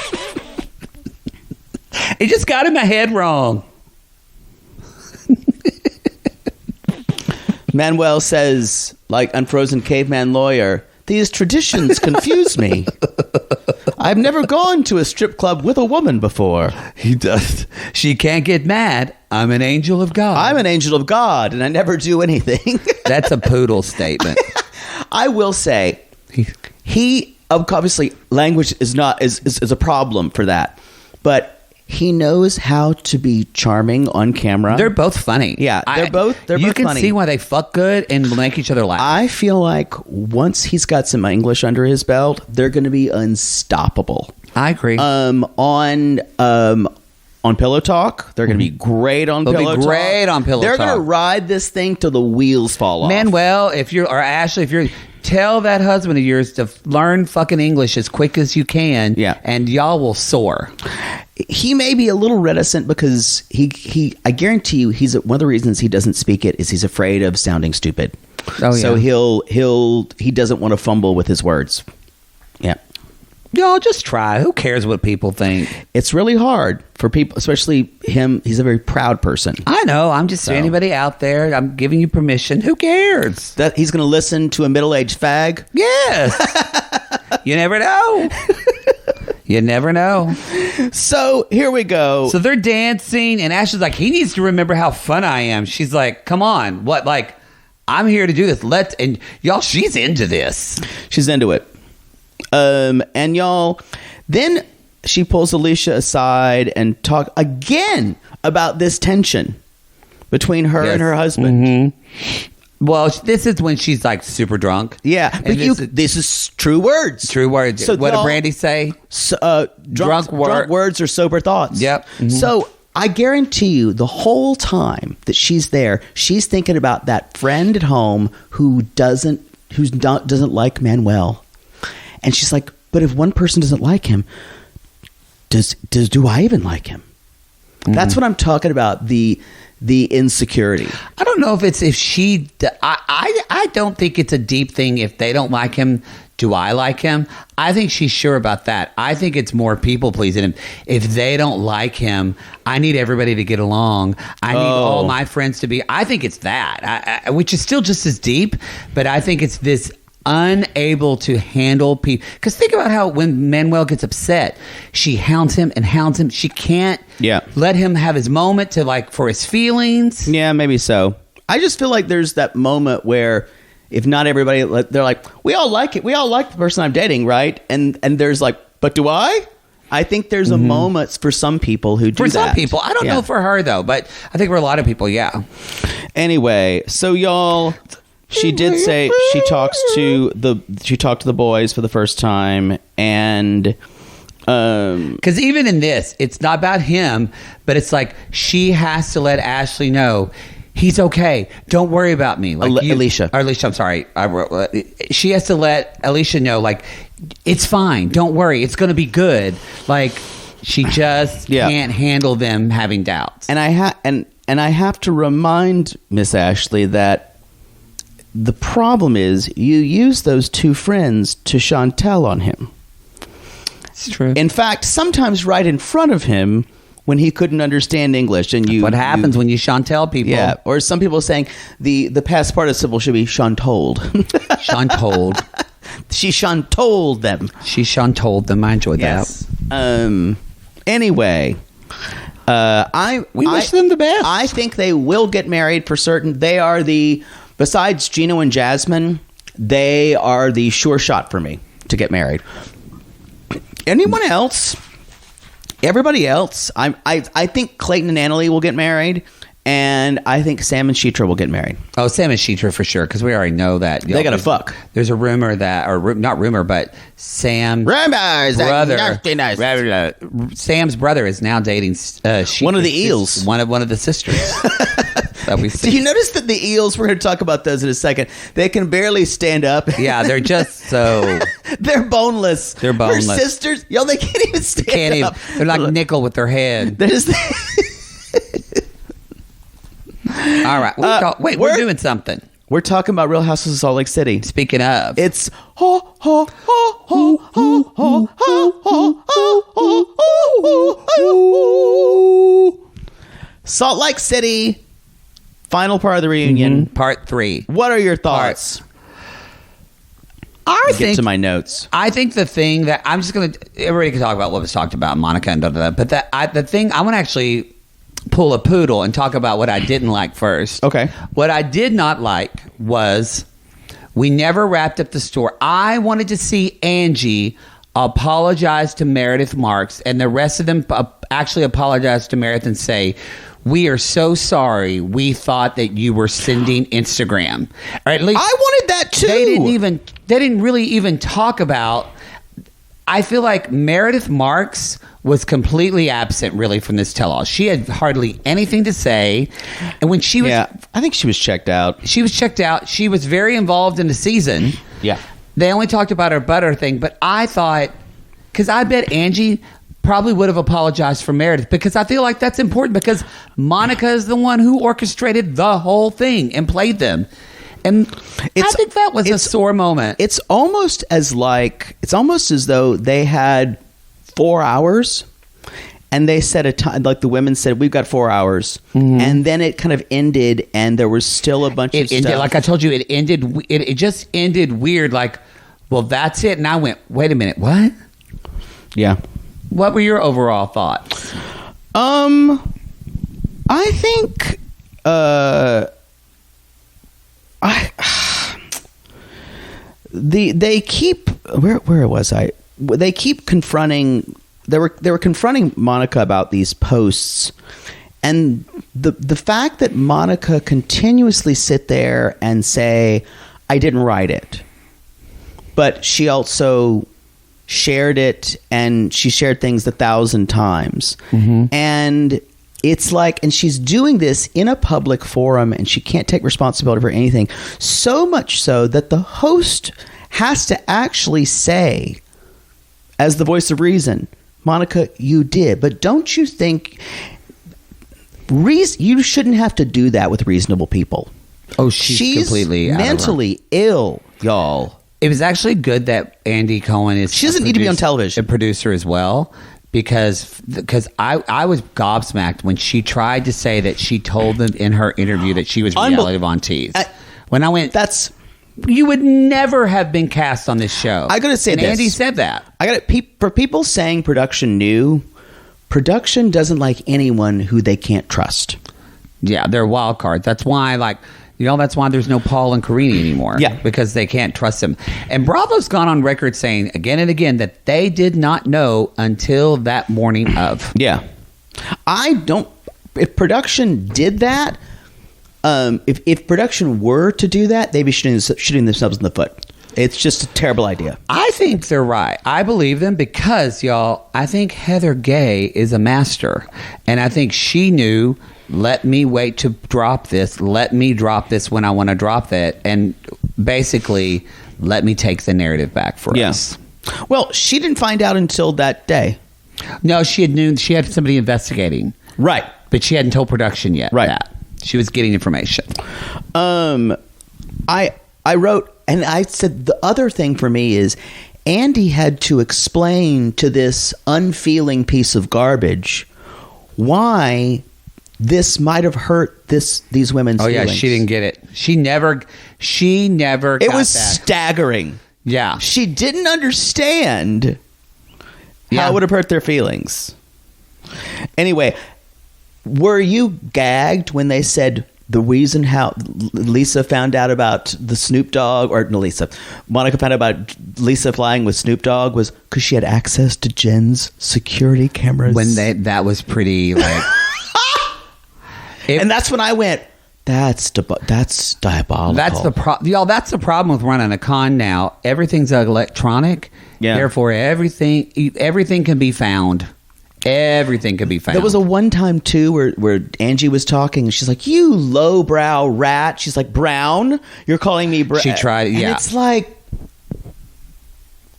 It just got in my head wrong. Manuel says, like unfrozen caveman lawyer, these traditions confuse me. I've never gone to a strip club with a woman before. He does. She can't get mad. I'm an angel of God. I'm an angel of God, and I never do anything. That's a poodle statement. I will say, he obviously language is a problem for that, but he knows how to be charming on camera. They're both funny. Yeah, they're both you can funny. see why they fuck good and make each other laugh. I feel like once he's got some English under his belt, they're going to be unstoppable. I agree. On Pillow Talk, they're going to be great on Pillow Talk. They'll be great on Pillow They're Talk. going to ride this thing till the wheels fall off. Manuel, Ashley, tell that husband of yours to learn fucking English as quick as you can. Yeah. And y'all will soar. He may be a little reticent because I guarantee you one of the reasons he doesn't speak it is he's afraid of sounding stupid. Oh, yeah. So he doesn't want to fumble with his words. Yeah. Y'all just try. Who cares what people think? It's really hard for people, especially him. He's a very proud person. I know. I'm just anybody out there. I'm giving you permission. Who cares? That he's going to listen to a middle-aged fag? Yes. You never know. You never know. So here we go. So they're dancing, and Ashley's like, he needs to remember how fun I am. She's like, come on. What? Like, I'm here to do this. And y'all, she's into this. She's into it. And y'all, then she pulls Alicia aside and talk again about this tension between her and her husband. Mm-hmm. Well, this is when she's like super drunk. Yeah, but this is true words. True words. So what did Brandy say? Drunk words or sober thoughts. Yep. Mm-hmm. So I guarantee you, the whole time that she's there, she's thinking about that friend at home who doesn't like Manuel, and she's like, "But if one person doesn't like him, do I even like him?" Mm-hmm. That's what I'm talking about. The insecurity. I don't know I don't think it's a deep thing. If they don't like him, do I like him? I think she's sure about that. I think it's more people pleasing. If they don't like him, I need everybody to get along. I need all my friends to be. I think it's that, which is still just as deep, but I think it's this unable to handle people. Because think about how when Manuel gets upset, she hounds him. She can't. Yeah. let him have his moment to like for his feelings. Yeah, maybe so. I just feel like there's that moment where if not everybody, they're like, we all like it. We all like the person I'm dating, right? And there's like, but do I? I think there's a moment for some people who do that. For some people. I don't know for her, though, but I think for a lot of people, yeah. Anyway, so y'all, she did say she talked to the boys for the first time, and because even in this, it's not about him, but it's like she has to let Ashley know he's okay. Don't worry about me. Like Alicia. I'm sorry. She has to let Alicia know, like, it's fine. Don't worry. It's going to be good. Like, she just can't handle them having doubts. And I have to remind Miss Ashley that the problem is you use those two friends to chantel on him. It's true. In fact, sometimes right in front of him when he couldn't understand English. And what happens when you chantel people. Yeah. Or some people saying the past participle should be chantold. Chantold. She chantold them. She chantold them. I enjoyed that. Anyway, we wish them the best. I think they will get married for certain. They are besides Gino and Jasmine, they are the sure shot for me to get married. Anyone else? Everybody else, I think Clayton and Anali will get married, and I think Sam and Citra will get married. Oh, Sam and Citra for sure, because we already know that they gotta fuck. There's a rumor that, or not rumor, but Sam's brother, Sam's brother is now dating one of the Eels, one of the sisters. That we see. Do you notice that the Eels? We're going to talk about those in a second. They can barely stand up. Yeah, they're just so. They're boneless. They're boneless. Her sisters, they can't even stand up. They're like nickel with their head. All right. We're doing something. We're talking about Real Housewives of Salt Lake City. Speaking of, it's ho ho ho ho ho ho ho ho ho. Salt Lake City. Final part of the reunion. Part 3. What are your thoughts? Get to my notes. I think the thing that I'm just going to... Everybody can talk about what was talked about, Monica and da-da-da, but the thing... I want to actually pull a poodle and talk about what I didn't like first. Okay. What I did not like was we never wrapped up the story. I wanted to see Angie apologize to Meredith Marks and the rest of them actually apologize to Meredith and say... We are so sorry. We thought that you were sending Instagram. Or at least I wanted that too. They didn't really even talk about. I feel like Meredith Marks was completely absent really from this tell-all. She had hardly anything to say. And when she was I think she was checked out. She was checked out. She was very involved in the season. Yeah. They only talked about her butter thing, but I thought, because I bet Angie probably would have apologized for Meredith, because I feel like that's important, because Monica is the one who orchestrated the whole thing and played them. And I think that was a sore moment. It's almost as though they had 4 hours and they set a time, like the women said, we've got 4 hours. Mm-hmm. And then it kind of ended and there was still a bunch of stuff. Like I told you, it just ended weird. Like, well, that's it. And I went, wait a minute, what? Yeah. What were your overall thoughts? I think they keep where was I? They keep confronting. They were confronting Monica about these posts, and the fact that Monica continuously sit there and say, "I didn't write it," but she also shared it, and she shared things 1,000 times. Mm-hmm. And it's like, and she's doing this in a public forum, and she can't take responsibility for anything. So much so that the host has to actually say, as the voice of reason, Monica, you did. But don't you think you shouldn't have to do that with reasonable people? Oh, she's completely mentally ill, y'all. It was actually good that Andy Cohen is... She doesn't need to be on television. A producer as well, because I was gobsmacked when she tried to say that she told them in her interview that she was reality Von Teese. When I went... You would never have been cast on this show. I got to say and this. Andy said that. For people saying production knew production doesn't like anyone who they can't trust. Yeah, they're wild cards. That's why, that's why there's no Paul and Karini anymore. Yeah. Because they can't trust them. And Bravo's gone on record saying again and again that they did not know until that morning of. Yeah. If production did that, if production were to do that, they'd be shooting themselves in the foot. It's just a terrible idea. I think they're right. I believe them because, y'all, I think Heather Gay is a master. And I think she knew, let me wait to drop this. Let me drop this when I want to drop that. And basically, let me take the narrative back for us. Well, she didn't find out until that day. No, she had somebody investigating. Right. But she hadn't told production yet. Right. That. She was getting information. I wrote, and I said the other thing for me is Andy had to explain to this unfeeling piece of garbage why this might have hurt these women's feelings. Yeah, she didn't get it. She never It got was that. staggering. Yeah. She didn't understand how it would have hurt their feelings. Anyway, were you gagged when they said the reason how Lisa found out about the Snoop Dogg, or no, Monica found out about Lisa flying with Snoop Dogg was because she had access to Jen's security cameras? That was pretty like... and that's when I went, that's diabolical. That's the problem with running a con now. Everything's electronic. Yeah. Therefore, everything can be found. Everything can be found. There was a one time too where Angie was talking and she's like, "You lowbrow rat." She's like, "Brown? You're calling me brown?" She tried. And yeah. it's like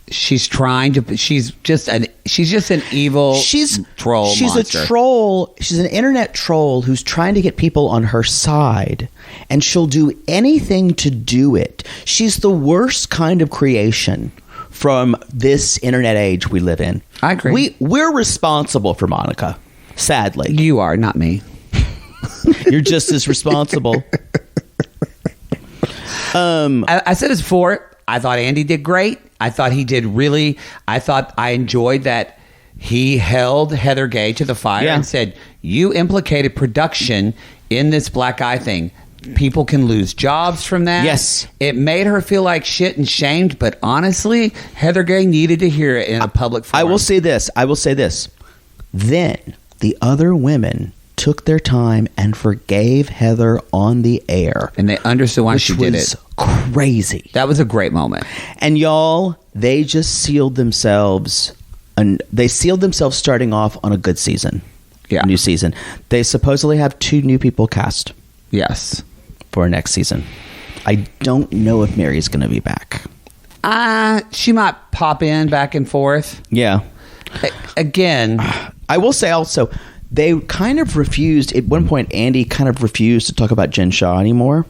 she's trying to. She's just an evil. Troll. She's monster. a troll. She's an internet troll who's trying to get people on her side, and she'll do anything to do it. She's the worst kind of creation from this internet age we live in. I agree. We're responsible for Monica. Sadly, you are, not me. You're just as responsible. I said this before. I thought Andy did great. I thought he did really. I enjoyed that he held Heather Gay to the fire and said, "You implicated production in this black eye thing. People can lose jobs from that." Yes. It made her feel like shit and shamed, but honestly, Heather Gay needed to hear it in a public forum. I will say this. Then the other women took their time and forgave Heather on the air. And they understood why she did it. Crazy. That was a great moment. And y'all, they just sealed themselves starting off on a good season. Yeah. New season. They supposedly have 2 new people cast. Yes. For next season. I don't know if Mary's going to be back. She might pop in back and forth. Yeah. Again. I will say also, they kind of refused, at one point, Andy kind of refused to talk about Jen Shaw anymore.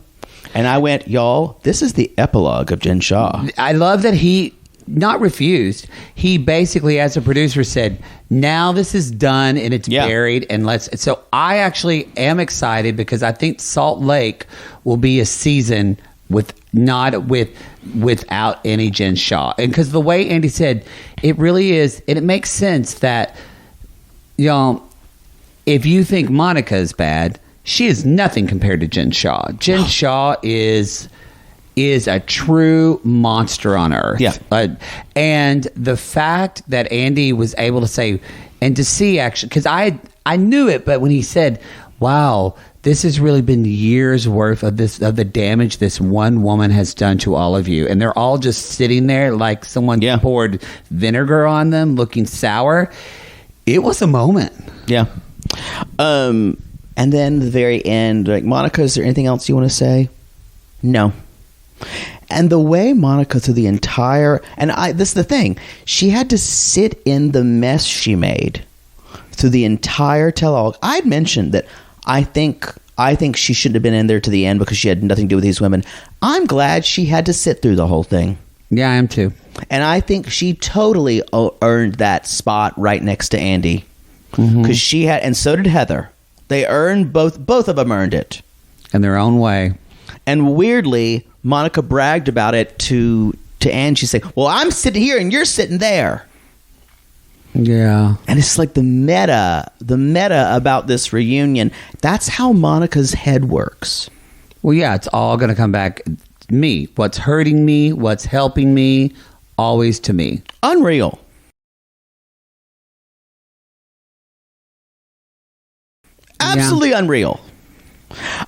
And I went, y'all, this is the epilogue of Jen Shaw. I love that he not refused. He basically, as a producer, said, now this is done and it's buried, and so I actually am excited because I think Salt Lake will be a season without any Jen Shaw. And because the way Andy said, it really is, and it makes sense that, if you think Monica is bad, she is nothing compared to Jen Shaw. Jen Shaw is a true monster on earth. Yeah. And the fact that Andy was able to say, and to see actually, because I knew it, but when he said, wow, this has really been years worth of the damage this one woman has done to all of you. And they're all just sitting there like someone poured vinegar on them looking sour. It was a moment. Yeah. And then the very end, like, Monica, is there anything else you want to say? No. And the way Monica through the entire, this is the thing, she had to sit in the mess she made through the entire tell-all. I'd mentioned that I think she shouldn't have been in there to the end because she had nothing to do with these women. I'm glad she had to sit through the whole thing. Yeah, I am too. And I think she totally earned that spot right next to Andy. Because she had, and so did Heather. They earned, both of them earned it. In their own way. And weirdly, Monica bragged about it to Angie, saying, well, I'm sitting here and you're sitting there. Yeah. And it's like the meta about this reunion. That's how Monica's head works. Well, yeah, it's all going to come back. Me. What's hurting me, what's helping me, always to me. Unreal. Absolutely unreal.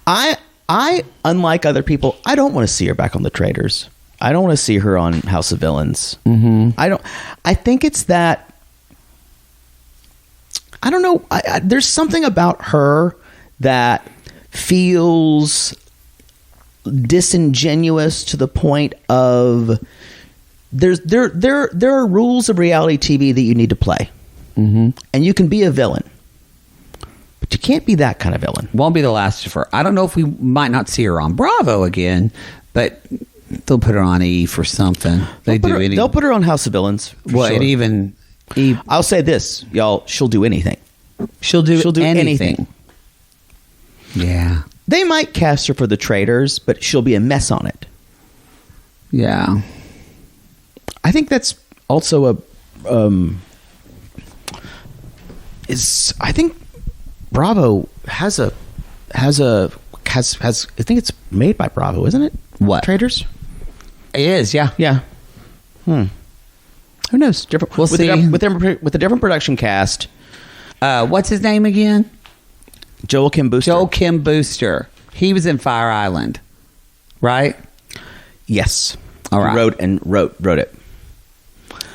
I unlike other people, I don't want to see her back on The Traitors. I don't want to see her on House of Villains. Mm-hmm. I think it's that. I don't know. There's something about her that feels disingenuous to the point of there are rules of reality TV that you need to play, and you can be a villain, but you can't be that kind of villain. Won't be the last of her. I don't know if we might not see her on Bravo again, but they'll put her on E for something. They'll put her on House of Villains. Well, sure. and even I'll say this, y'all. She'll do anything. She'll do anything. Yeah. They might cast her for The Traitors, but she'll be a mess on it. Yeah. I think that's also I think Bravo has I think it's made by Bravo, isn't it? What? Traitors? It is, yeah. Yeah. Who knows? Different. We'll see. With a different production cast. What's his name again? Joel Kim Booster. He was in Fire Island, right? Yes. All right. Wrote it.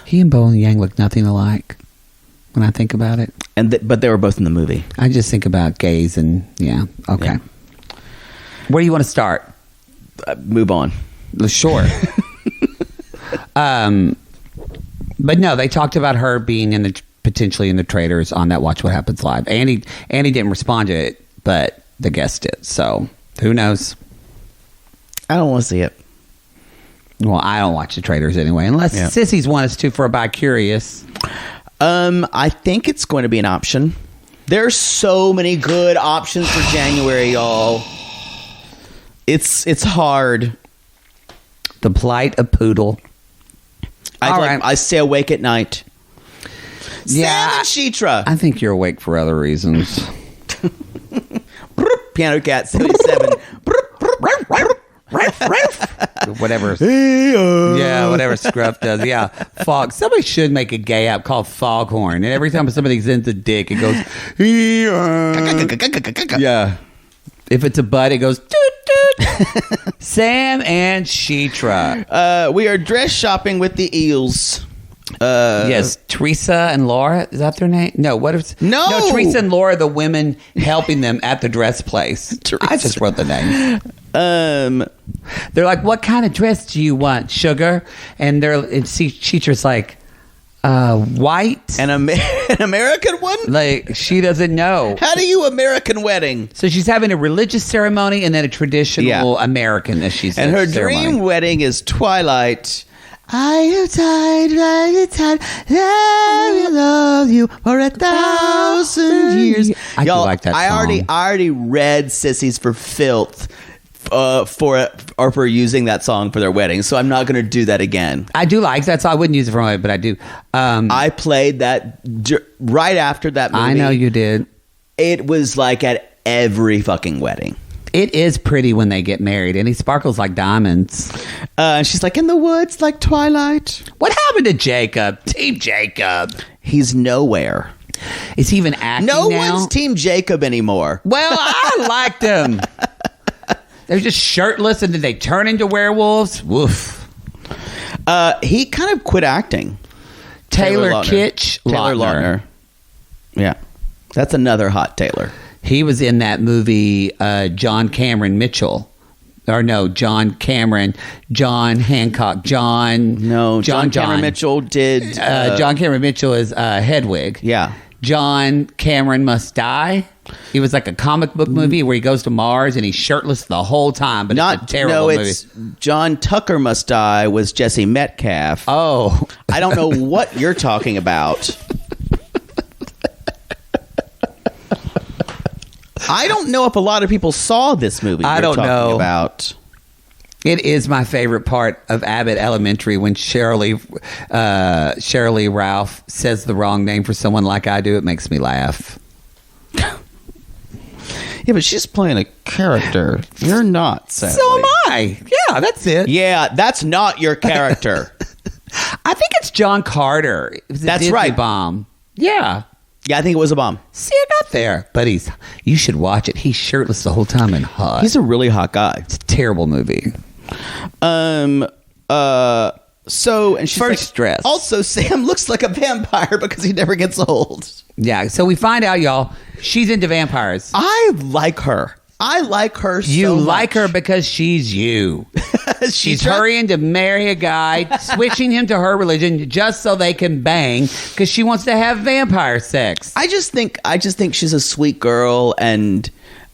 He and Bowen Yang look nothing alike when I think about it. But they were both in the movie. I just think about gays and yeah. Okay. Yeah. Where do you want to start? Move on. Sure. But no, they talked about her being potentially in The Traitors on that Watch What Happens Live. Andy didn't respond to it, but the guest did. So who knows? I don't want to see it. Well, I don't watch The Traitors anyway, unless sissies want us to for a bi-curious. I think it's going to be an option. There's so many good options for January, y'all. It's hard. The Plight of Poodle. I stay awake at night. Yeah, Sam and Citra. I think you're awake for other reasons. Piano Cat 77. Whatever. Yeah, whatever Scruff does. Yeah, Fog. Somebody should make a gay app called Foghorn, and every time somebody sends a dick, it goes. Yeah. If it's a butt, it goes. Doot, doot. Sam and Citra. We are dress shopping with the eels. Yes, Teresa and Laura. Is that their name? No. No, Teresa and Laura, the women helping them at the dress place. I just wrote the name. They're like, "What kind of dress do you want, sugar?" And Citra's like, "White." An American one? Like, she doesn't know. How do you American wedding? So she's having a religious ceremony and then a traditional American, as she said. And her ceremony. dream wedding is Twilight. I am tired, I will love you for 1,000 years. I do like that song. I already read Sissies for Filth for using that song for their wedding, so I'm not going to do that again. I do like that song. I wouldn't use it for my, but I do. I played that right after that movie. I know you did. It was like at every fucking wedding. It is pretty when they get married, and he sparkles like diamonds. And she's like, in the woods like Twilight. What happened to Jacob? Team Jacob. He's nowhere. Is he even acting now? No one's Team Jacob anymore. Well, I liked them. They're just shirtless, and then they turn into werewolves. Woof. He kind of quit acting. Taylor Lautner. Yeah. That's another hot Taylor. He was in that movie, John Cameron Mitchell. Or no, John Hancock. John Cameron Mitchell did... John Cameron Mitchell is Hedwig. Yeah. John Cameron Must Die. He was like a comic book movie where he goes to Mars and he's shirtless the whole time, but it's a terrible movie. John Tucker Must Die was Jesse Metcalf. Oh. I don't know what you're talking about. I don't know if a lot of people saw this movie. I don't know about. It is my favorite part of Abbott Elementary when Shirley Ralph says the wrong name for someone like I do. It makes me laugh. Yeah, but she's playing a character. You're not, sadly. So am I. Yeah, that's it. Yeah, that's not your character. I think it's John Carter. It was a That's Disney right. bomb. Yeah. Yeah, I think it was a bomb. See, I got there. But you should watch it. He's shirtless the whole time and hot. He's a really hot guy. It's a terrible movie. So, and she's First like, dress. Also, Sam looks like a vampire because he never gets old. Yeah, so we find out, y'all, she's into vampires. I like her. I like her so You much. like her because she's you. She's hurrying to marry a guy, switching him to her religion just so they can bang because she wants to have vampire sex. I just think she's a sweet girl, and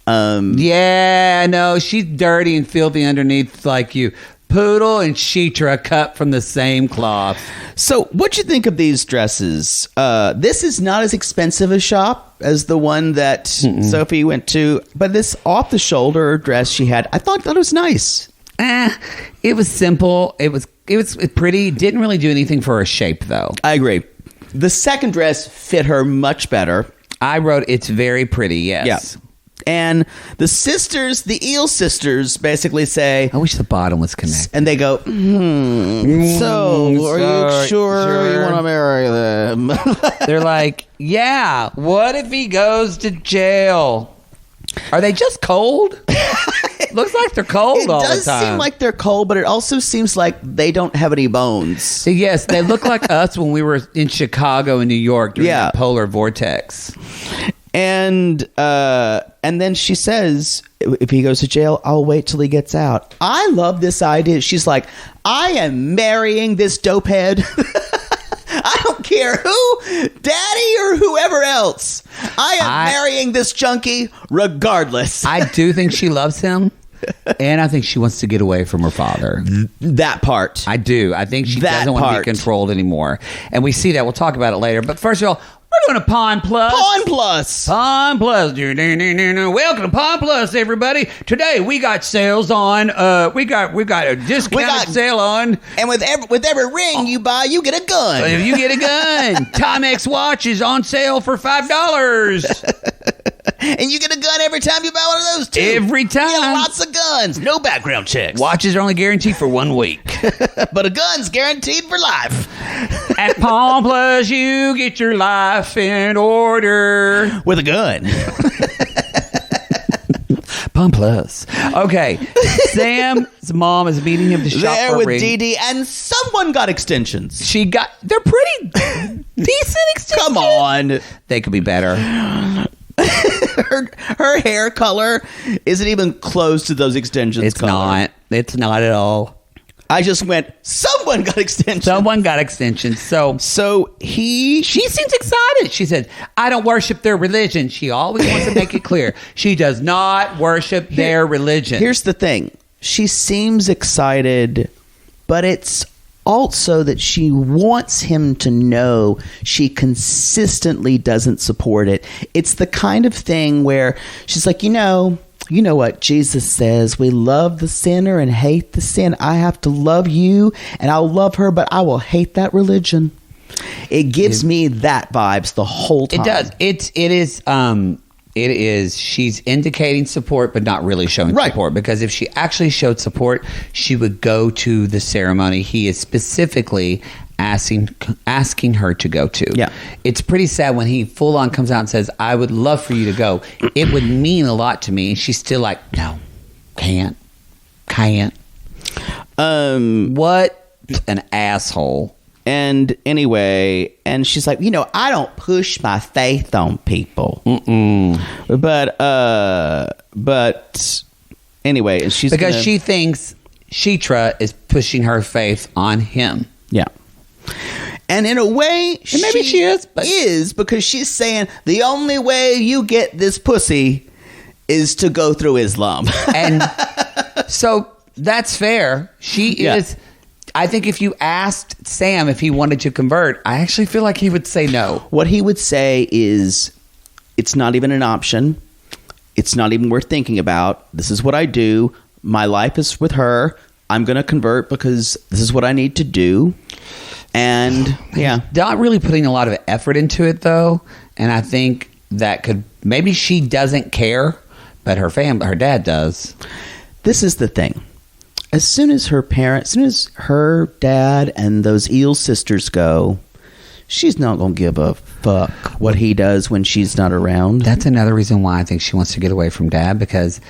Yeah, no, she's dirty and filthy underneath like you. Poodle and Citra cut from the same cloth. So, what'd you think of these dresses? This is not as expensive a shop as the one that Sophie went to, but this off-the-shoulder dress she had, I thought it was nice. It was simple. It was pretty. Didn't really do anything for her shape, though. I agree. The second dress fit her much better. I wrote, it's very pretty, yes. Yeah. And the sisters, the Eel sisters, basically say, I wish the bottom was connected. and they go, so are you sure you want to marry them? They're like, yeah, what if he goes to jail? Are they just cold? Looks like they're cold all the time. It does seem like they're cold, but it also seems like they don't have any bones. So yes, they look like us when we were in Chicago and New York during that polar vortex. And then she says, if he goes to jail, I'll wait till he gets out. I love this idea. She's like, I am marrying this dopehead. I don't care who, daddy or whoever else. I am marrying this junkie regardless. I do think she loves him. And I think she wants to get away from her father. That part. I do. I think she doesn't want to be controlled anymore. And we see that. We'll talk about it later. But first of all, we're doing a Pawn Plus. Pawn Plus. Pawn Plus. Welcome to Pawn Plus, everybody. Today we got sales on. We got a discounted sale on. And with every ring you buy, you get a gun. You get a gun. Timex watch is on sale for $5. And you get a gun every time you buy one of those too. Every time. You get lots of guns. No background checks. Watches are only guaranteed for 1 week. But a gun's guaranteed for life. At Pawn Plus, you get your life in order. With a gun. Pawn Plus. Okay. Sam's mom is meeting him to shop there for a with ring. Dee Dee, and someone got extensions. They're pretty decent extensions. Come on. They could be better. Her hair color isn't even close to those extensions. It's not. It's not at all. I just went, someone got extensions. Someone got extensions. So she seems excited. She said, I don't worship their religion. She always wants to make it clear. She does not worship their religion. Here's the thing. She seems excited, but it's also that she wants him to know she consistently doesn't support it. It's the kind of thing where she's like, you know what Jesus says, we love the sinner and hate the sin. I have to love you and I'll love her, but I will hate that religion. It gives me that vibes the whole time. It does. It is. She's indicating support, but not really showing support. Because if she actually showed support, she would go to the ceremony he is specifically asking her to go to. Yeah. It's pretty sad when he full on comes out and says, I would love for you to go. It would mean a lot to me. And she's still like, no, can't. What an asshole. And anyway, and she's like, I don't push my faith on people. But anyway, and she's because she thinks Citra is pushing her faith on him. Yeah. And in a way, and maybe she is, because she's saying the only way you get this pussy is to go through Islam. And so that's fair. She is. I think if you asked Sam if he wanted to convert, I actually feel like he would say no. What he would say is, it's not even an option. It's not even worth thinking about. This is what I do. My life is with her. I'm going to convert because this is what I need to do. And yeah, not really putting a lot of effort into it though, and I think that could maybe she doesn't care, but her dad does. This is the thing. As soon as her dad and those eel sisters go, she's not going to give a fuck what he does when she's not around. That's another reason why I think she wants to get away from dad, because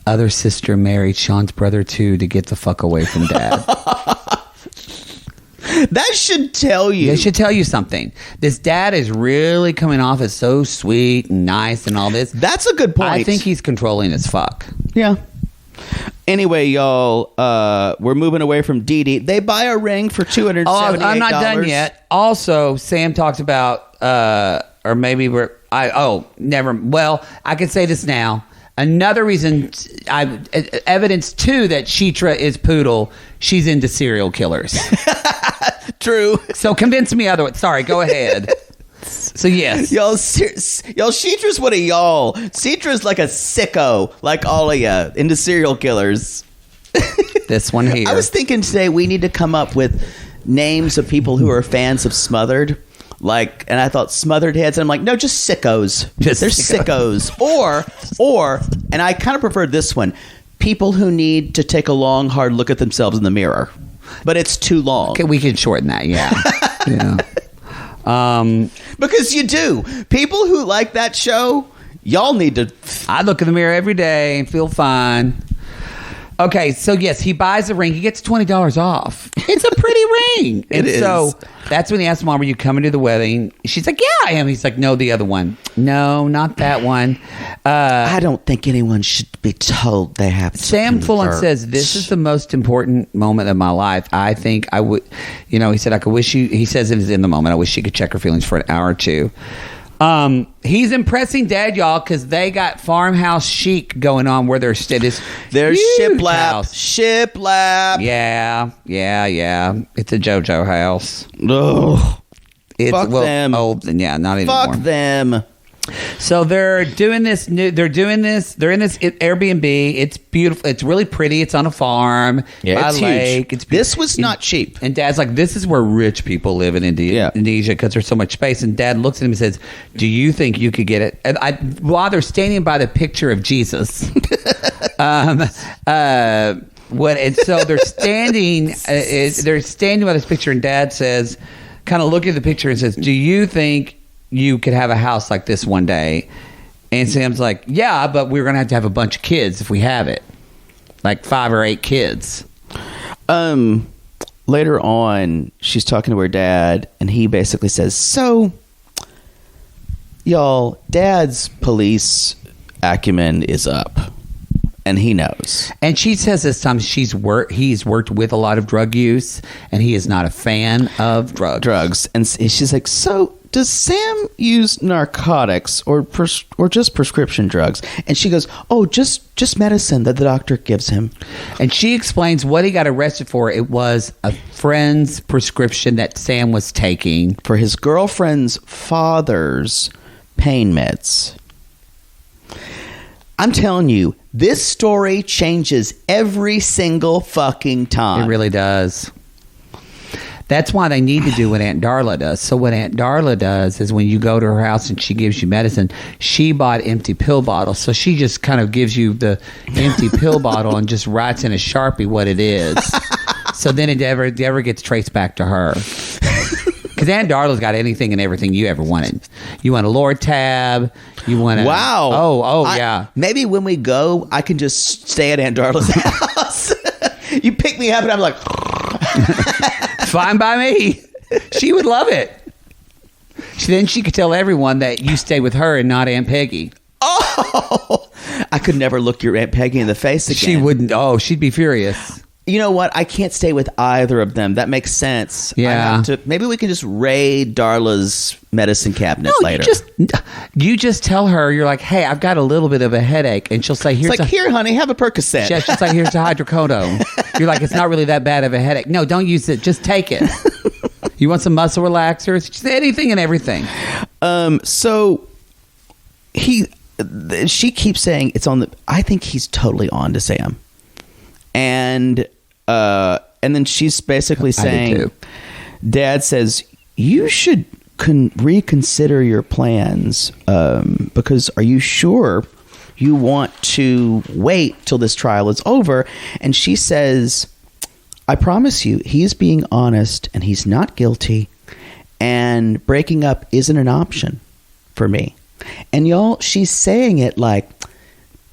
other sister married Sean's brother too to get the fuck away from dad. That should tell you. It should tell you something. This dad is really coming off as so sweet and nice and all this. That's a good point. I think he's controlling as fuck. Yeah. Anyway, y'all, we're moving away from Dee Dee. They buy a ring for $278. Oh, I'm not done yet. Also, Sam talked about, or maybe I can say this now. Another reason, evidence too that Citra is poodle. She's into serial killers. True. So convince me otherwise. Sorry, go ahead. So yes, y'all, Citra's one of y'all. Citra's like a sicko, like all of ya, into serial killers. This one here. I was thinking today we need to come up with names of people who are fans of Smothered. Like, and I thought Smothered heads, and I'm like, no, just sickos. They're sickos. Or, and I kind of prefer this one, people who need to take a long, hard look at themselves in the mirror. But it's too long. Okay, we can shorten that, yeah. Yeah. Because you do. People who like that show, y'all need to... I look in the mirror every day and feel fine. Okay, so yes, he buys a ring. He gets $20 off. It's a pretty ring. And so that's when he asked Mom, "Are you coming to the wedding?" She's like, "Yeah, I am." He's like, "No, the other one." "No, not that one." I don't think anyone should be told they have to. Sam Fullen says, "This is the most important moment of my life. I think I would," he said, "I could wish you," he says it is in the moment, "I wish she could check her feelings for an hour or two." He's impressing Dad, y'all, because they got farmhouse chic going on where they're there's shiplap. Yeah. It's a JoJo house. Ugh. Fuck them. Not anymore. Fuck them. So they're in this Airbnb. It's beautiful. It's really pretty. It's on a farm by a lake. Huge. This was not cheap. And Dad's like, "This is where rich people live in Indonesia because there's so much space." And Dad looks at him and says, "Do you think you could get it?" And while they're standing by the picture of Jesus, and so they're standing by this picture, and Dad says, kind of looking at the picture and says, "Do you think you could have a house like this one day?" And Sam's like, "Yeah, but we're going to have a bunch of kids if we have it. Like 5 or 8 kids." Later on, she's talking to her dad, and he basically says, "So, y'all, Dad's police acumen is up. And he knows." And she says this time he's worked with a lot of drug use, and he is not a fan of drugs. And she's like, "So, does Sam use narcotics or just prescription drugs?" And she goes, "Oh, just medicine that the doctor gives him." And she explains what he got arrested for. It was a friend's prescription that Sam was taking for his girlfriend's father's pain meds. I'm telling you, this story changes every single fucking time. It really does. That's why they need to do what Aunt Darla does. So what Aunt Darla does is when you go to her house and she gives you medicine, she bought empty pill bottles. So she just kind of gives you the empty pill bottle and just writes in a Sharpie what it is. So then it never gets traced back to her. Because Aunt Darla's got anything and everything you ever wanted. You want a Lortab. You want a... Wow. Yeah. Maybe when we go, I can just stay at Aunt Darla's house. You pick me up and I'm like... Fine by me. She would love it. Then she could tell everyone that you stay with her and not Aunt Peggy. Oh! I could never look your Aunt Peggy in the face again. She wouldn't. Oh, she'd be furious. You know what? I can't stay with either of them. That makes sense. Yeah. Maybe we can just raid Darla's medicine cabinet later. You just tell her, you're like, "Hey, I've got a little bit of a headache." And she'll say, "Here, honey, have a Percocet." She'll say, "Here's a hydrocodone." You're like, "It's not really that bad of a headache." "No, don't use it. Just take it." "You want some muscle relaxers?" Just anything and everything. So she keeps saying it's on the... I think he's totally on to Sam. And then she's basically saying, Dad says, you should reconsider your plans because are you sure you want to wait till this trial is over? And she says, I promise you, he's being honest and he's not guilty, and breaking up isn't an option for me. And y'all, she's saying it like,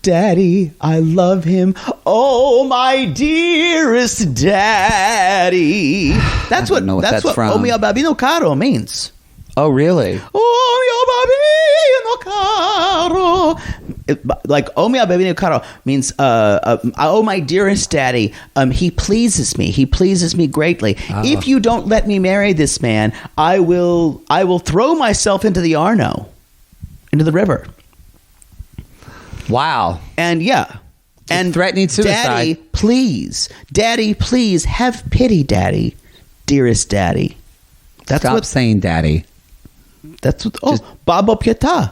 Daddy, I love him. Oh, my dearest daddy. That's what from. O mio babino caro means. Oh, really? Oh, mio babino caro. Like, oh, mio babino caro means, oh, my dearest daddy, he pleases me. He pleases me greatly. Oh. If you don't let me marry this man, I will throw myself into the Arno, into the river. Wow. And yeah. And threatening suicide. Daddy, please, have pity, Daddy. Dearest Daddy. Stop saying Daddy. That's what, Babbo Pietà.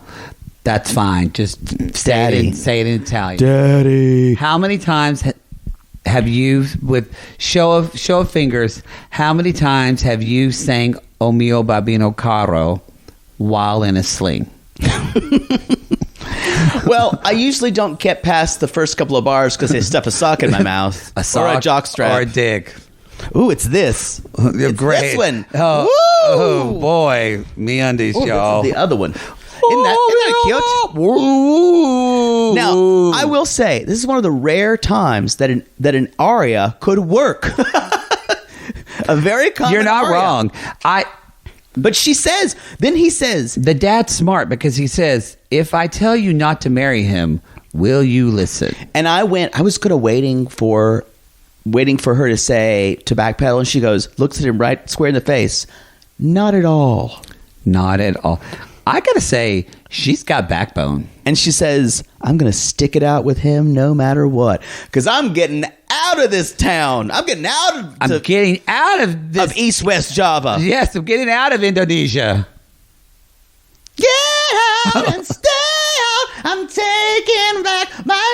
That's fine. Just Daddy. Say it in Italian. Daddy. How many times have you, with show of fingers, how many times have you sang O mio babino caro while in a sling? Well, I usually don't get past the first couple of bars because they stuff a sock in my mouth. A sock or a jockstrap. or a dick. Ooh, it's this. You're great. This one. Oh boy. Me undies, y'all. The other one. Isn't that cute? Ooh. Now, I will say, this is one of the rare times that an aria could work. A very common You're not aria. wrong. But he says, the dad's smart because he says, if I tell you not to marry him, will you listen? And I was kind of waiting for her to say, to backpedal, and she looks at him right square in the face. Not at all. Not at all. I gotta say, she's got backbone. And she says, I'm gonna stick it out with him no matter what, because I'm getting out of this town. I'm getting out of East West Java. Yes, I'm getting out of Indonesia. Get out and stay out. I'm taking back my life.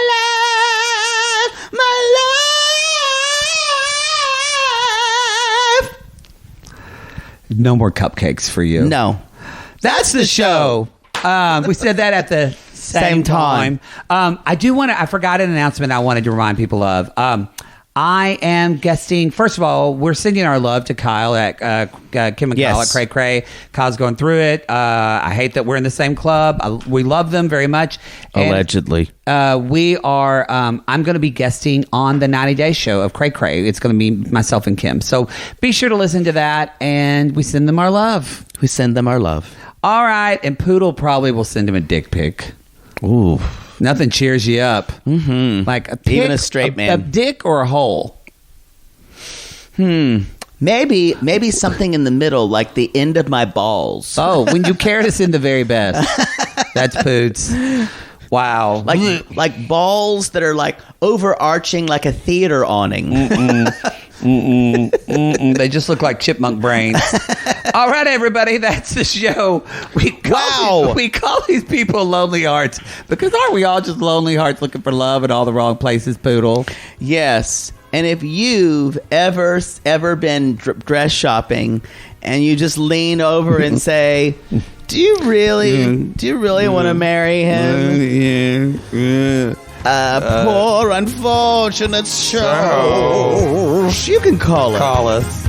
No more cupcakes for you. No. That's the show. We said that at the same time. I forgot an announcement I wanted to remind people of. I am guesting. First of all, we're sending our love to Kyle at Kim and Kyle at Cray Cray. Kyle's going through it. I hate that we're in the same club. We love them very much. Allegedly. We are. I'm going to be guesting on the 90 Day show of Cray Cray. It's going to be myself and Kim. So be sure to listen to that. And we send them our love. All right. And Poodle probably will send him a dick pic. Ooh. Nothing cheers you up. Mm-hmm. Like a pic, even a straight man. A dick or a hole? Maybe something in the middle, like the end of my balls. Oh, when you care to send the very best. That's Poots. Wow. Like balls that are like overarching like a theater awning. They just look like chipmunk brains. All right, everybody, that's the show. We call these people lonely hearts because aren't we all just lonely hearts looking for love in all the wrong places, Poodle? Yes. And if you've ever been dress shopping and you just lean over and say, do you really want to marry him? Poor unfortunate souls. You can call us.